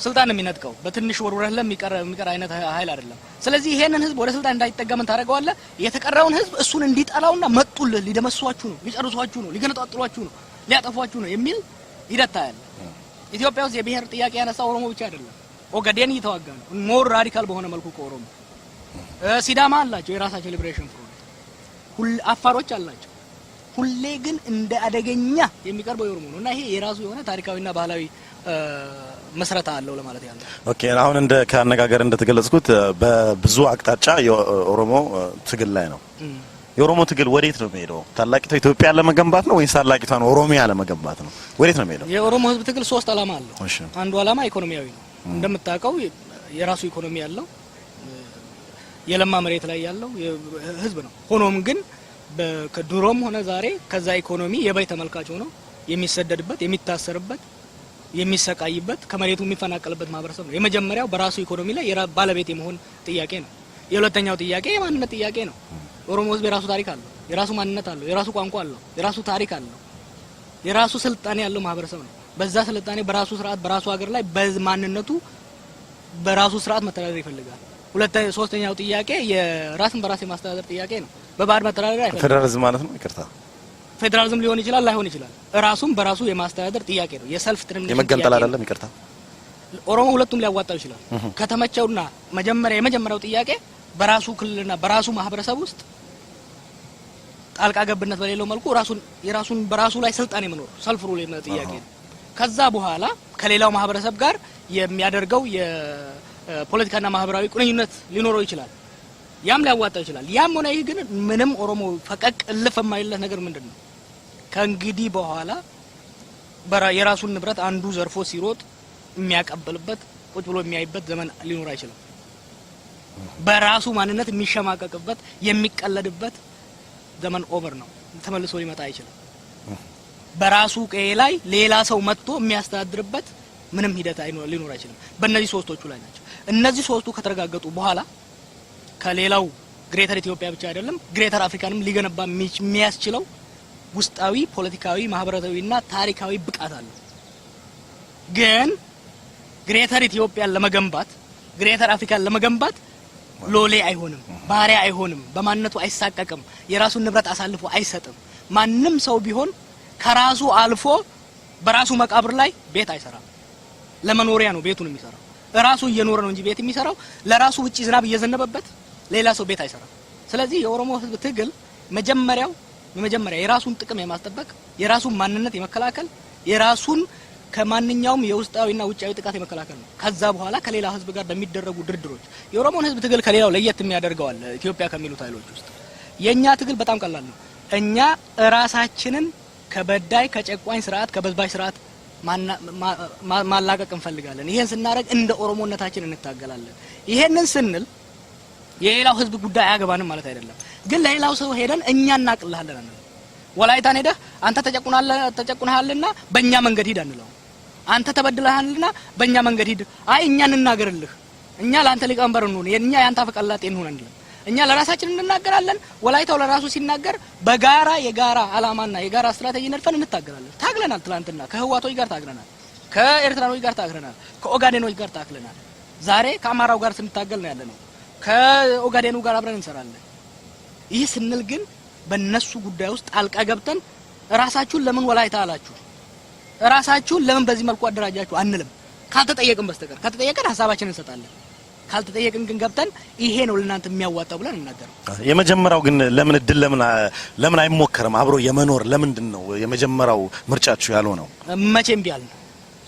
ስልጣን የሚነጥቀው በትንሽ ወርወረለም የሚቀር አይነት ኃይል አይደለም ስለዚህ ይሄንን ህዝብ ወደ ስልጣን እንዳይጠጋ ምን ታረጋዋለ የተቀረውን ህዝብ እሱን እንዲጠላውና መጡልህ ሊደመስዋችሁ ነው ሊጨርሷችሁ ነው ሊገነጣጥሏችሁ ነው ሊያጠፏችሁ ነው የሚል ይደታያል ኢትዮጵያ ውስጥ የብሔር ጥያቄ ያነሳ ኦሮሞ ብቻ አይደለም ኦጋዴን እየተዋጋ ነው ሞር ራዲካል በሆነ መልኩ ከኦሮሞ ሲዳማ አላቸው የራሳቸው ሊበሬሽን ፍሮንት አፋሮች አላቸው ሁሌ ግን እንደ አደገኛ የሚቀርበው የኦሮሞ ነውና ይሄ የራሱ የሆነ ታሪካዊና ባህላዊ መስረታ አለው ለማለት ያለው ኦኬ አሁን እንደ ካነጋገር እንደተገለጽኩት በብዙ አቅጣጫ የኦሮሞ ትግል ላይ ነው የኦሮሞ ትግል ወዴት ነው የሚሄደው ታላቂቷ ኢትዮጵያ ለመገንባት ነው ወይስ ታላቂቷን ኦሮሚያ ለመገንባት ነው ወዴት ነው የሚሄደው የኦሮሞ ህዝብ ትግል 3 አላማ አለው አንዱ አላማ ኢኮኖሚያዊ ነው እንደምታውቀው የራሱ ኢኮኖሚ ያለው የለማ መሬት ላይ ያለው ህዝብ ነው ሆኖም ግን ከድሮም ሆነ ዛሬ ከዛ ኢኮኖሚ የበይ ተመልካች ሆኖ የሚሰደድበት የሚታሰርበት የሚሰቃይበት ከመሬቱ የሚፈናቀልበት ማህበረሰብ ነው የመጀመሪያው በራሱ ኢኮኖሚ ላይ ባለቤት የመሆን ጥያቄ ነው የሁለተኛው ጥያቄ የማንነት ጥያቄ ነው ኦሮሞ ህዝብ የራሱ ታሪክ አለው የራሱ ማንነት አለው የራሱ ቋንቋ አለው የራሱ ታሪክ አለው የራሱ ስልጣኔ ያለው ማህበረሰብ ነው በዛ ስልጣኔ በራሱ ስርዓት በራሱ ሀገር ላይ በማንነቱ በራሱ ስርዓት መተዳደር ይፈልጋል ሶስተኛው ጥያቄ የራስን በራስ የማስተዳደር ጥያቄ ነው በባህር መተዳደር አይፈልግም ፌደራሊዝም ማለት ነው ይቅርታ ፌደራሊዝም ሊሆን ይችላል ላይሆን ይችላል ራሱን በራሱ የማስተዳደር ጥያቄ ነው የሰልፍ ትርምስ የመገንጠል አይደለም ይቅርታ ኦሮሞ ሁለቱም ሊያዋጣው ይችላል ከተመቸውና የመጀመሪያው ጥያቄ በራሱ ክልልና በራሱ ማህበረሰብ ውስጥ ጣልቃ ገብነት በሌለው መልኩ የራሱን በራሱ ላይ ስልጣን የመኖር ሰልፍ ሩል ጥያቄ ነው ከዛ በኋላ ከሌላው ማህበረሰብ ጋር የሚያደርገው የፖለቲካና ማህበራዊ ቁርኝነት ሊኖረው ይችላል ያም ሊያዋጣው ይችላል ያም ሆነ ይህ ግን ምንም ኦሮሞ ፈቀቅ እልፍ የማይለት ነገር ምንድነው ከእንግዲህ በኋላ የራሱን ንብረት አንዱ ዘርፎ ሲሮጥ የሚያቀበልበት ቁጭ ብሎ የሚያይበት ዘመን ሊኖር አይችልም በራሱ ማንነት የሚሸማቀቅበት የሚቀለድበት ዘመን ኦቨር ነው ተመልሶ ሊመጣ አይችልም በራሱ ቀይ ላይ ሌላ ሰው መጥቶ የሚያስተዳድርበት ምንም ሂደት ሊኖር አይችልም በእነዚህ ሶስቶቹ ላይ ናቸው እነዚህ ሶስቱ ከተረጋገጡ በኋላ ከሌላው ግሬተር ኢትዮጵያ ብቻ አይደለም ግሬተር አፍሪካንም ሊገነባ የሚያስችለው ውስጣዊ ፖለቲካዊ ማህበራዊና ታሪካዊ ብቃት አለ ግን ግሬተር ኢትዮጵያን ለመገንባት ግሬተር አፍሪካን ለመገንባት ሎሌ አይሆንም ባሪያ አይሆንም በማንነቱ አይሳቀቅም የራሱን ንብረት አሳልፎ አይሰጥም ማንንም ሰው ቢሆን ከራሱ አልፎ በራሱ መቃብር ላይ ቤት አይሰራም ለመኖሪያ ነው ቤቱን የሚሰራው ራሱ እየኖረ ነው እንጂ ቤት የሚሰራው ለራሱ ውጪ ዝናብ እየዘነበበት ሌላ ሰው ቤት አይሰራም ስለዚህ የኦሮሞ ህዝብ ትግል መጀመሪያ የራሱን ጥቅም የማስጠበቅ የራሱን ማንነት የመከላከል የራሱን ከማንኛውም የውስጣዊና ውጫዊ ጥቃት የመከላከል ነው ከዛ በኋላ ከሌላ ህዝብ ጋር በሚደረጉ ድርድሮች የኦሮሞን ህዝብ ትግል ከሌላው ለየት የሚያደርገው አለ ኢትዮጵያ ከሚሉት ኃይሎች ውስጥ የኛ ትግል በጣም ቀላል ነው እኛ ራሳችንን ከበዳይ ከጨቋኝ ስርዓት ከበዝባይ ስርዓት ማላቀቅ እንፈልጋለን ይሄን ስናረግ እንደ ኦሮሞነታችን እንታገላለን ይሄንን ስንል የሌላው ህዝብ ጉዳይ አያገባንም ማለት አይደለም ግን ለሌላው ሰው ሄደን እኛ እናቅልሃለን ወላይታን ሄደህ አንተ ተጨቁናልና በእኛ መንገድ ሂድ አንለው አንተ ተበድለሃልና በእኛ መንገድ ሂድ አይ እኛ እንናገርልህ እኛ ለአንተ ሊቀመንበር እንሁን የኛ ያንተ ፈቀላጤ እንሁን አንልም እኛ ለራሳችን እንናገራለን ወላይታው ለራሱ ሲናገር በጋራ የጋራ አላማና የጋራ ስትራቴጂ ነድፈን እንታገላለን ታግለናል ትላንትና ከህዋቶች ጋር ታግለናል ከኤርትራኖች ጋር ታግለናል ከኦጋዴኖች ጋር ታግለናል ዛሬ ከአማራው ጋር ስንታገል ነው ያለነው ከኦጋዴኑ ጋር አብረን እንሰራለን ይህ ስንል ግን በእነሱ ጉዳይ ውስጥ አልቃ ገብተን ራሳችሁን ለምን ወላይታ አላችሁ ራሳችሁን ለምን በዚህ መልኩ አደራጃችሁ አንልም ካልተጠየቅን በስተቀር ከተጠየቀን ሐሳባችንን እንሰጣለን ካልተጠየቅን ግን ገብተን ይሄ ነው ለናንተ የሚያዋጣው ብለን እናገር የመጀመሪያው ግን ለምን እድል ለምን አይሞከርም አብሮ የመኖር ለምንድን ነው የመጀመሪያው ምርጫችሁ ያልሆነው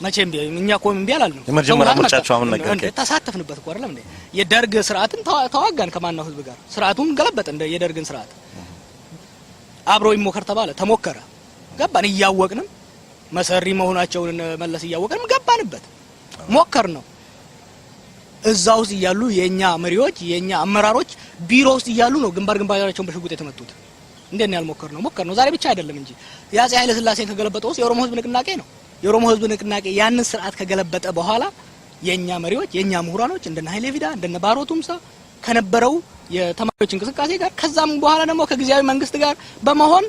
መቼም እኛ ቆም ቢያላል ነው የመጀመሪያው ምርጫችሁ አሁን ነገር ተሳተፍንበት እኮ አይደለም እንዴ የደርግ ስርዓትን ተዋጋን ከማናው ህዝብ ጋር ስርዓቱን ገለበጠ እንደ የደርግን ስርዓት አብሮ ይሞከር ተባለ ተሞከረ ገባን እያወቅንም መሰሪ መሆናቸውን መለስ እያወቅንም ገባንበት ሞከር ነው እዛው ይያሉ የኛ መሪዎች የኛ አመራሮች ቢሮ ውስጥ ይያሉ ነው ግንባራቸውን በሽጉጥ የተመቱት እንደኛ ያልሞከር ነው ሞከር ነው ዛሬ ብቻ አይደለም እንጂ ያጼ ኃይለ ሥላሴን ከገለበጠው የኦሮሞ ህዝብ ንቅናቄ ነው የኦሮሞ ህዝብ ንቅናቄ ያንን ስርዓት ከገለበጠ በኋላ የኛ መሪዎች የኛ ምሁራኖች እንደነ ኃይሌ ቪዳ እንደነ ባሮ ቱምሳ ከነበረው የተማሪዎች እንቅስቃሴ ጋር ከዛም በኋላ ደግሞ ከጊዜያዊ መንግስት ጋር በመሆን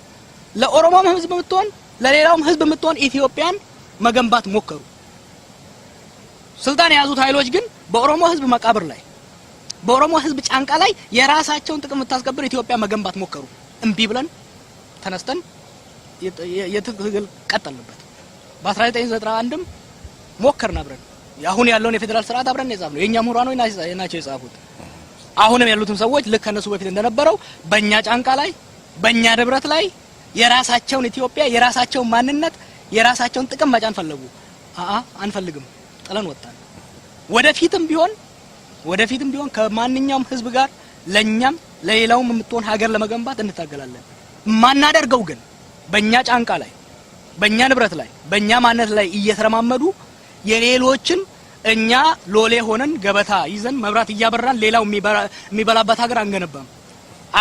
ለኦሮሞም ህዝብ ምትሆን ለሌላውም ህዝብ ምትሆን ኢትዮጵያን መገንባት ሞከሩ ስልጣን የያዙት ኃይሎች ግን በኦሮሞ ህዝብ መቃብር ላይ በኦሮሞ ህዝብ ጫንቃ ላይ የራሳቸውን ጥቅም ታስከብር ኢትዮጵያ መገንባት ሞከሩ እንቢ ብለን ተነስተን የትግል ቀጠልንበት በ1991ም ሞከርና አብረን አሁን ያለውን የፌደራል ስርዓት አብረን የጻፍነው የኛ ምሁራኖች ናቸው የጻፉት አሁንም ያሉትም ሰዎች ልክ ከነሱ በፊት እንደነበረው በእኛ ጫንቃ ላይ በእኛ ንብረት ላይ የራሳቸውን ኢትዮጵያ የራሳቸውን ማንነት የራሳቸውን ጥቅም መጫን ፈለጉ አንፈልግም ጥለን ወጣን ወደፊትም ቢሆን ከማንኛውም ህዝብ ጋር ለኛም ለሌላውም የምትሆን ሀገር ለመገንባት እንታገላለን ማናደርገው ግን በእኛ ጫንቃ ላይ በእኛ ንብረት ላይ በእኛ ማንነት ላይ እየተረማመዱ የሌሎችን እኛ ሎሌ ሆነን ገበታ ይዘን መብራት እያበራን ሌላው የሚበላበት ሀገር አንገነባም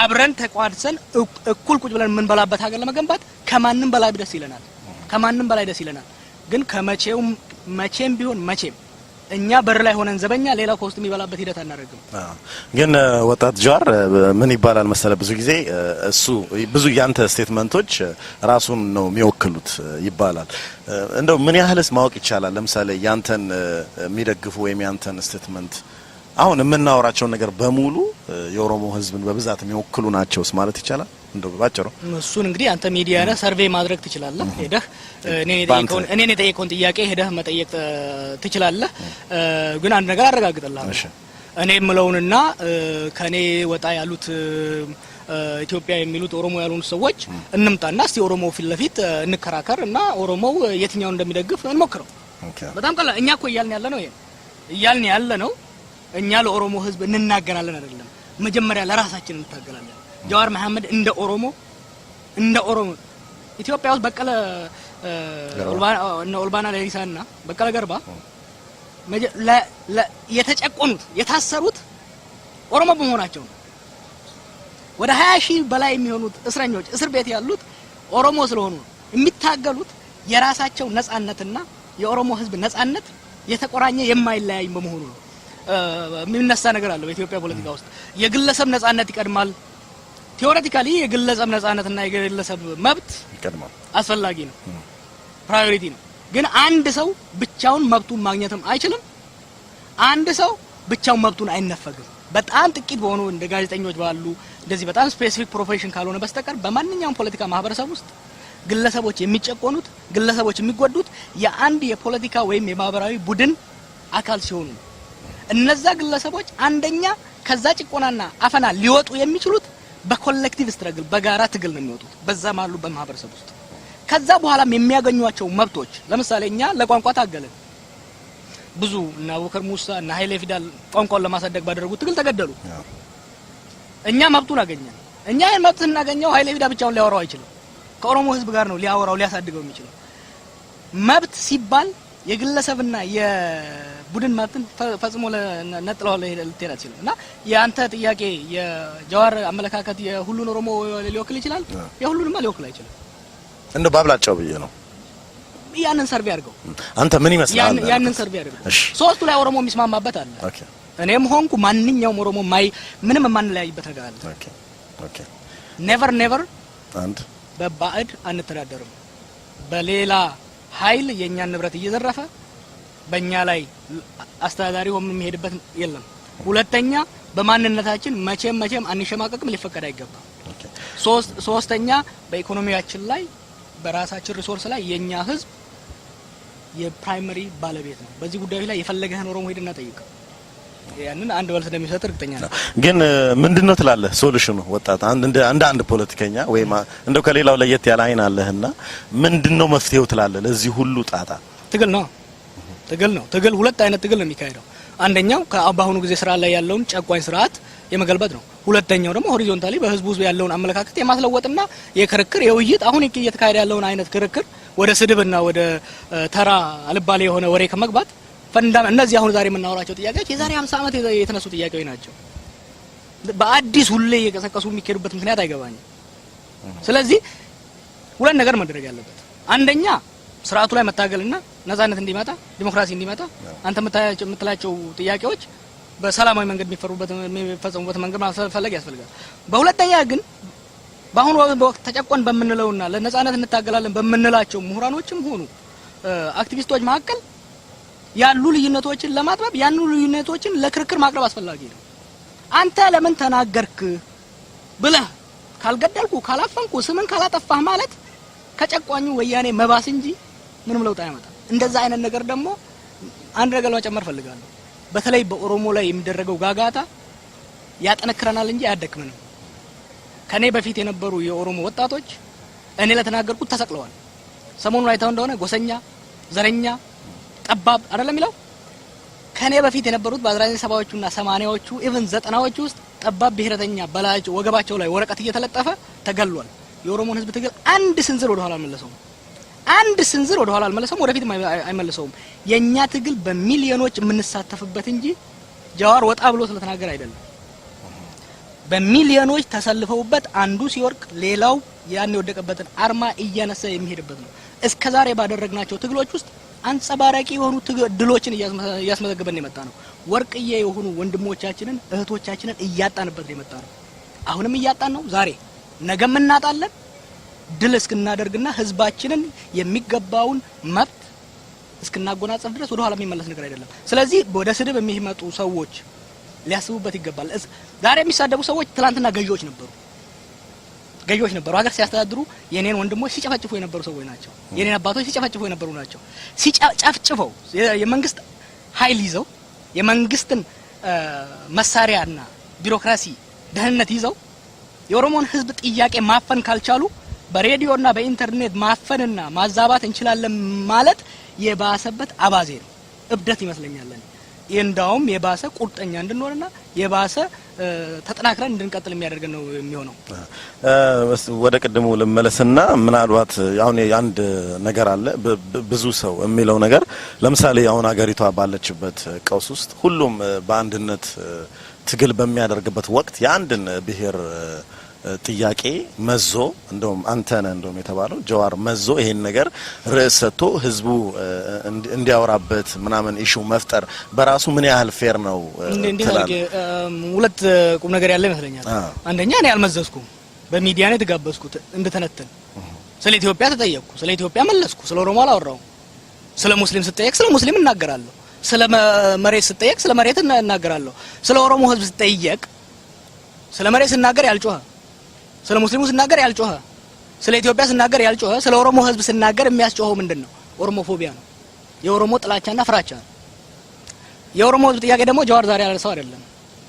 አብረን ተቋድሰን እኩል ቁጭ ብለን ምን በላበት ሀገር ለመገንባት ከማንንም በላይ ደስ ይለናል ግን መቼም ቢሆን እኛ በር ላይ ሆነን ዘበኛ ሌላው ከውስጥ የሚበላበት ሂደት አናደርግም ግን ወጣት ጃር ምን ይባላል መሰለ ብዙ ጊዜ እሱ ብዙ ያንተ ስቴትመንቶች ራሱን ነው የሚወክሉት ይባላል እንደው ምን ያህልስ ማወቅ ይቻላል ለምሳሌ ያንተን የሚደግፉ ወይም ያንተን ስቴትመንት አሁን የምናወራቸው ነገር በሙሉ የኦሮሞ ህዝብን በብዛት የሚወክሉ ናቸውስ ማለት ይቻላል እንደው ባጭሩ እሱን እንግዲህ አንተ ሚዲያ ነህ ሰርቬይ ማድረግ ትችላለህ ሄደህ እኔ የጠየቀውን ጥያቄ ሄደህ መጠየቅ ትችላለህ ግን አንድ ነገር አረጋግጥልሃለሁ እኔ የምለውንና ከኔ ወጣ ያሉት ኢትዮጵያ የሚሉት ኦሮሞ ያሉን ሰዎች እንምጣና እስቲ ኦሮሞ ፊት ለፊት እንከራከርና ኦሮሞ የትኛውን እንደሚደግፍ እንሞክረው በጣም ቀላል እኛ እኮ እያልን ያለነው እኛ ለኦሮሞ ህዝብ እንናገራለን አይደለም መጀመሪያ ለራሳችን እንታገላለን ጃዋር መሐመድ እንደ ኦሮሞ ኢትዮጵያ ውስጥ በቀለ ኦልባና ለሊሳና በቀለ ገርባ የተጨቆኑት የታሰሩት ኦሮሞ በመሆናቸው ነው። ወደ 20 ሺህ በላይ የሚሆኑት እስረኞች እስር ቤት ያሉት ኦሮሞ ስለሆኑ የሚታገሉት የራሳቸው ነጻነትና የኦሮሞ ህዝብ ነጻነት የተቆራኘ የማይለያይ በመሆኑ ነው። የሚነሳ ነገር አለ በኢትዮጵያ ፖለቲካ ውስጥ የግለሰብ ነጻነት ይቀድማል። ቲዮሬቲካሊ የግለሰብ ነጻነትና የግለሰብ መብት ይቀድማል፣ አስፈላጊ ነው፣ ፕራዮሪቲ ነው። ግን አንድ ሰው ብቻውን መብቱን ማግኘትም አይችልም። አንድ ሰው ብቻውን መብቱን አይነፈግም። በጣም ጥቂት በሆኑ እንደ ጋዜጠኞች ባሉ እንደዚህ በጣም ስፔሲፊክ ፕሮፌሽን ካልሆነ በስተቀር በማንኛውም ፖለቲካ ማህበረሰብ ውስጥ ግለሰቦች የሚጨቆኑት ግለሰቦች የሚጎዱት የአንድ የፖለቲካ ወይም የማህበራዊ ቡድን አካል ሲሆኑ እነዛ ግለሰቦች አንደኛ ከዛ ጭቆናና አፈና ሊወጡ የሚችሉት በኮሌክቲቭ ስትራግል በጋራ ትግል ነው የሚወጡት በዛ ማሉ በማህበረሰብ ውስጥ። ከዛ በኋላም የሚያገኙዋቸው መብቶች ለምሳሌ እኛ ለቋንቋ ታገልን። ብዙ እና አቡበከር ሙሳ እና ኃይሌ ፊዳል ቋንቋውን ለማሳደግ ባደረጉት ትግል ተገደሉ። እኛ መብቱን አገኘን። እኛ ይሄን መብት እናገኘው ኃይሌ ፊዳ ብቻውን ሊያወራው አይችልም። ከኦሮሞ ህዝብ ጋር ነው ሊያወራው ሊያሳድገው የሚችለው። መብት ሲባል የግለሰብና የቡድን መብትን ፈጽሞ ነጥለው ልትሄድ አትችልም። እና ያንተ ጥያቄ የጃዋር አመለካከት የሁሉን ኦሮሞ ሊወክል ይችላል? የሁሉንማ ሊወክል አይችልም። እንደ ባብላጫው ብዬ ነው። ያንን ሰርቬይ አድርገው አንተ ምን ይመስላል? ያንን ሰርቬይ አድርገው ሶስቱ ላይ ኦሮሞ የሚስማማበት አለ። ኦኬ እኔም ሆንኩ ማንኛውም ኦሮሞ ምንም የማንለያይበት ነገር አለ። ኦኬ ኔቨር አንድ በባዕድ አንተዳደርም። በሌላ ኃይል የኛን ንብረት እየዘረፈ በእኛ ላይ አስተዳዳሪ ሆኖ የሚሄድበት የለም። ሁለተኛ በማንነታችን መቼም አንሸማቀቅም፣ ሊፈቀድ አይገባም። ሶስተኛ በኢኮኖሚያችን ላይ በራሳችን ሪሶርስ ላይ የኛ ህዝብ የፕራይመሪ ባለቤት ነው። በዚህ ጉዳይ ላይ የፈለገህን ኦሮሞ ሄድና ጠይቀው ያንን አንድ መልስ እንደሚሰጥ እርግጠኛ ነኝ። ግን ምንድነው ትላለህ ሶሉሽኑ? ወጣት አንድ ፖለቲከኛ ወይም እንደው ከሌላው ለየት ያለ አይን አለህና ምንድነው መፍትሄው ትላለህ ለዚህ ሁሉ ጣጣ? ትግል ነው። ትግል ሁለት አይነት ትግል ነው የሚካሄደው። አንደኛው በአሁኑ ጊዜ ስራ ላይ ያለውን ጨቋኝ ስርዓት የመገልበጥ ነው። ሁለተኛው ደግሞ ሆሪዞንታሊ በህዝቡ ያለውን አመለካከት የማስለወጥና የክርክር የውይይት አሁን እየተካሄደ ያለውን አይነት ክርክር ወደ ስድብና ወደ ተራ አልባሌ የሆነ ወሬ ከመግባት እነዚህ አሁን ዛሬ የምናወራቸው ጥያቄዎች የዛሬ 50 ዓመት የተነሱ ጥያቄዎች ናቸው። በአዲስ ሁሌ እየቀሰቀሱ የሚካሄዱበት ምክንያት አይገባኝም። ስለዚህ ሁለት ነገር መደረግ ያለበት አንደኛ ስርዓቱ ላይ መታገልና ነጻነት እንዲመጣ ዲሞክራሲ እንዲመጣ አንተ የምትላቸው ጥያቄዎች በሰላማዊ መንገድ የሚፈጸሙበት መንገድ ማስፈለግ ያስፈልጋል። በሁለተኛ ግን በአሁኑ ወቅት ተጨቆን በመንለውና ለነጻነት እንታገላለን በመንላቸው ምሁራኖችም ሆኑ አክቲቪስቶች መካከል ያሉ ልዩነቶችን ለማጥበብ ያኑ ልዩነቶችን ለክርክር ማቅረብ አስፈላጊ ነው። አንተ ለምን ተናገርክ ብለህ ካልገደልኩ ካላፈንኩ ስምን ካላጠፋህ ማለት ከጨቋኙ ወያኔ መባስ እንጂ ምንም ለውጥ አያመጣም። እንደዛ አይነት ነገር ደግሞ አንድ ነገር መጨመር ፈልጋለሁ። በተለይ በኦሮሞ ላይ የሚደረገው ጋጋታ ያጠነክረናል እንጂ አያደክመንም። ከኔ በፊት የነበሩ የኦሮሞ ወጣቶች እኔ ለተናገርኩት ተሰቅለዋል። ሰሞኑን አይተው እንደሆነ ጎሰኛ፣ ዘረኛ፣ ጠባብ አይደለም የሚለው ከኔ በፊት የነበሩት በ1970ዎቹና 80ዎቹ ኢቭን 90ዎቹ ውስጥ ጠባብ ብሔረተኛ በላጭ ወገባቸው ላይ ወረቀት እየተለጠፈ ተገሏል። የኦሮሞን ህዝብ ትግል አንድ ስንዝር ወደ ኋላ አልመለሰውም፣ ወደፊትም አይመለሰውም። የኛ ትግል በሚሊዮኖች የምንሳተፍበት እንጂ ጃዋር ወጣ ብሎ ስለተናገረ አይደለም። በሚሊዮኖች ተሰልፈውበት አንዱ ሲወርቅ ሌላው ያን የወደቀበትን አርማ እያነሳ የሚሄድበት ነው። እስከዛሬ ባደረግናቸው ትግሎች ውስጥ አንጸባራቂ የሆኑ ድሎችን እያስመዘገበን የመጣ ነው። ወርቅዬ የሆኑ ወንድሞቻችንን እህቶቻችንን እያጣንበት የመጣ ነው። አሁንም እያጣን ነው። ዛሬ ነገም እናጣለን። ድል እስክናደርግና ህዝባችንን የሚገባውን መብት እስክናጎናጸፍ ድረስ ወደ ኋላ የሚመለስ ነገር አይደለም። ስለዚህ ወደ ስድብ የሚመጡ ሰዎች ሊያስቡበት ይገባል። ዛሬ የሚሳደቡ ሰዎች ትላንትና ገዢዎች ነበሩ። ሀገር ሲያስተዳድሩ የኔን ወንድሞች ሲጨፈጭፉ የነበሩ ሰዎች ናቸው። የኔን አባቶች ሲጨፈጭፉ የነበሩ ናቸው። ሲጨፍጭፈው የመንግስት ኃይል ይዘው የመንግስትን መሳሪያና ቢሮክራሲ ደህንነት ይዘው የኦሮሞን ህዝብ ጥያቄ ማፈን ካልቻሉ በሬዲዮና በኢንተርኔት ማፈንና ማዛባት እንችላለን ማለት የባሰበት አባዜ ነው። እብደት ይመስለኛል። እንዳውም የባሰ ቁርጠኛ እንድንሆንና የባሰ ተጠናክረን እንድንቀጥል የሚያደርገን ነው የሚሆነው። ወደ ቀደሙ ለመለስና ምናልባት አሁን አንድ ነገር አለ ብዙ ሰው የሚለው ነገር ለምሳሌ አሁን ሀገሪቷ ባለችበት ቀውስ ውስጥ ሁሉም በአንድነት ትግል በሚያደርግበት ወቅት የአንድን ብሔር ጥያቄ መዞ እንደውም አንተነ እንደውም የተባለው ጀዋር መዞ ይሄን ነገር ርዕስ ሰጥቶ ህዝቡ እንዲያወራበት ምናምን ኢሹ መፍጠር በራሱ ምን ያህል ፌር ነው ትላለህ? ሁለት ቁም ነገር ያለ ይመስለኛል። አንደኛ እኔ አልመዘዝኩም፣ በሚዲያ ነው የተጋበዝኩት እንድተነተን። ስለ ኢትዮጵያ ተጠየቅኩ፣ ስለ ኢትዮጵያ መለስኩ። ስለ ኦሮሞ አላወራሁም። ስለ ሙስሊም ስጠየቅ ስለ ሙስሊም እናገራለሁ። ስለ መሬት ስጠየቅ ስለ መሬት እናገራለሁ። ስለ ኦሮሞ ህዝብ ስጠየቅ ስለ መሬት ስናገር ያልጮኸ፣ ስለ ሙስሊሙ ስናገር ያልጮኸ፣ ስለ ኢትዮጵያ ስናገር ያልጮኸ፣ ስለ ኦሮሞ ህዝብ ስናገር የሚያስጮኸው ምንድነው? ኦሮሞፎቢያ ነው። የኦሮሞ ጥላቻና ፍራቻ ነው። የኦሮሞ ህዝብ ጥያቄ ደግሞ ጀዋር ዛሬ ያለሰው አይደለም።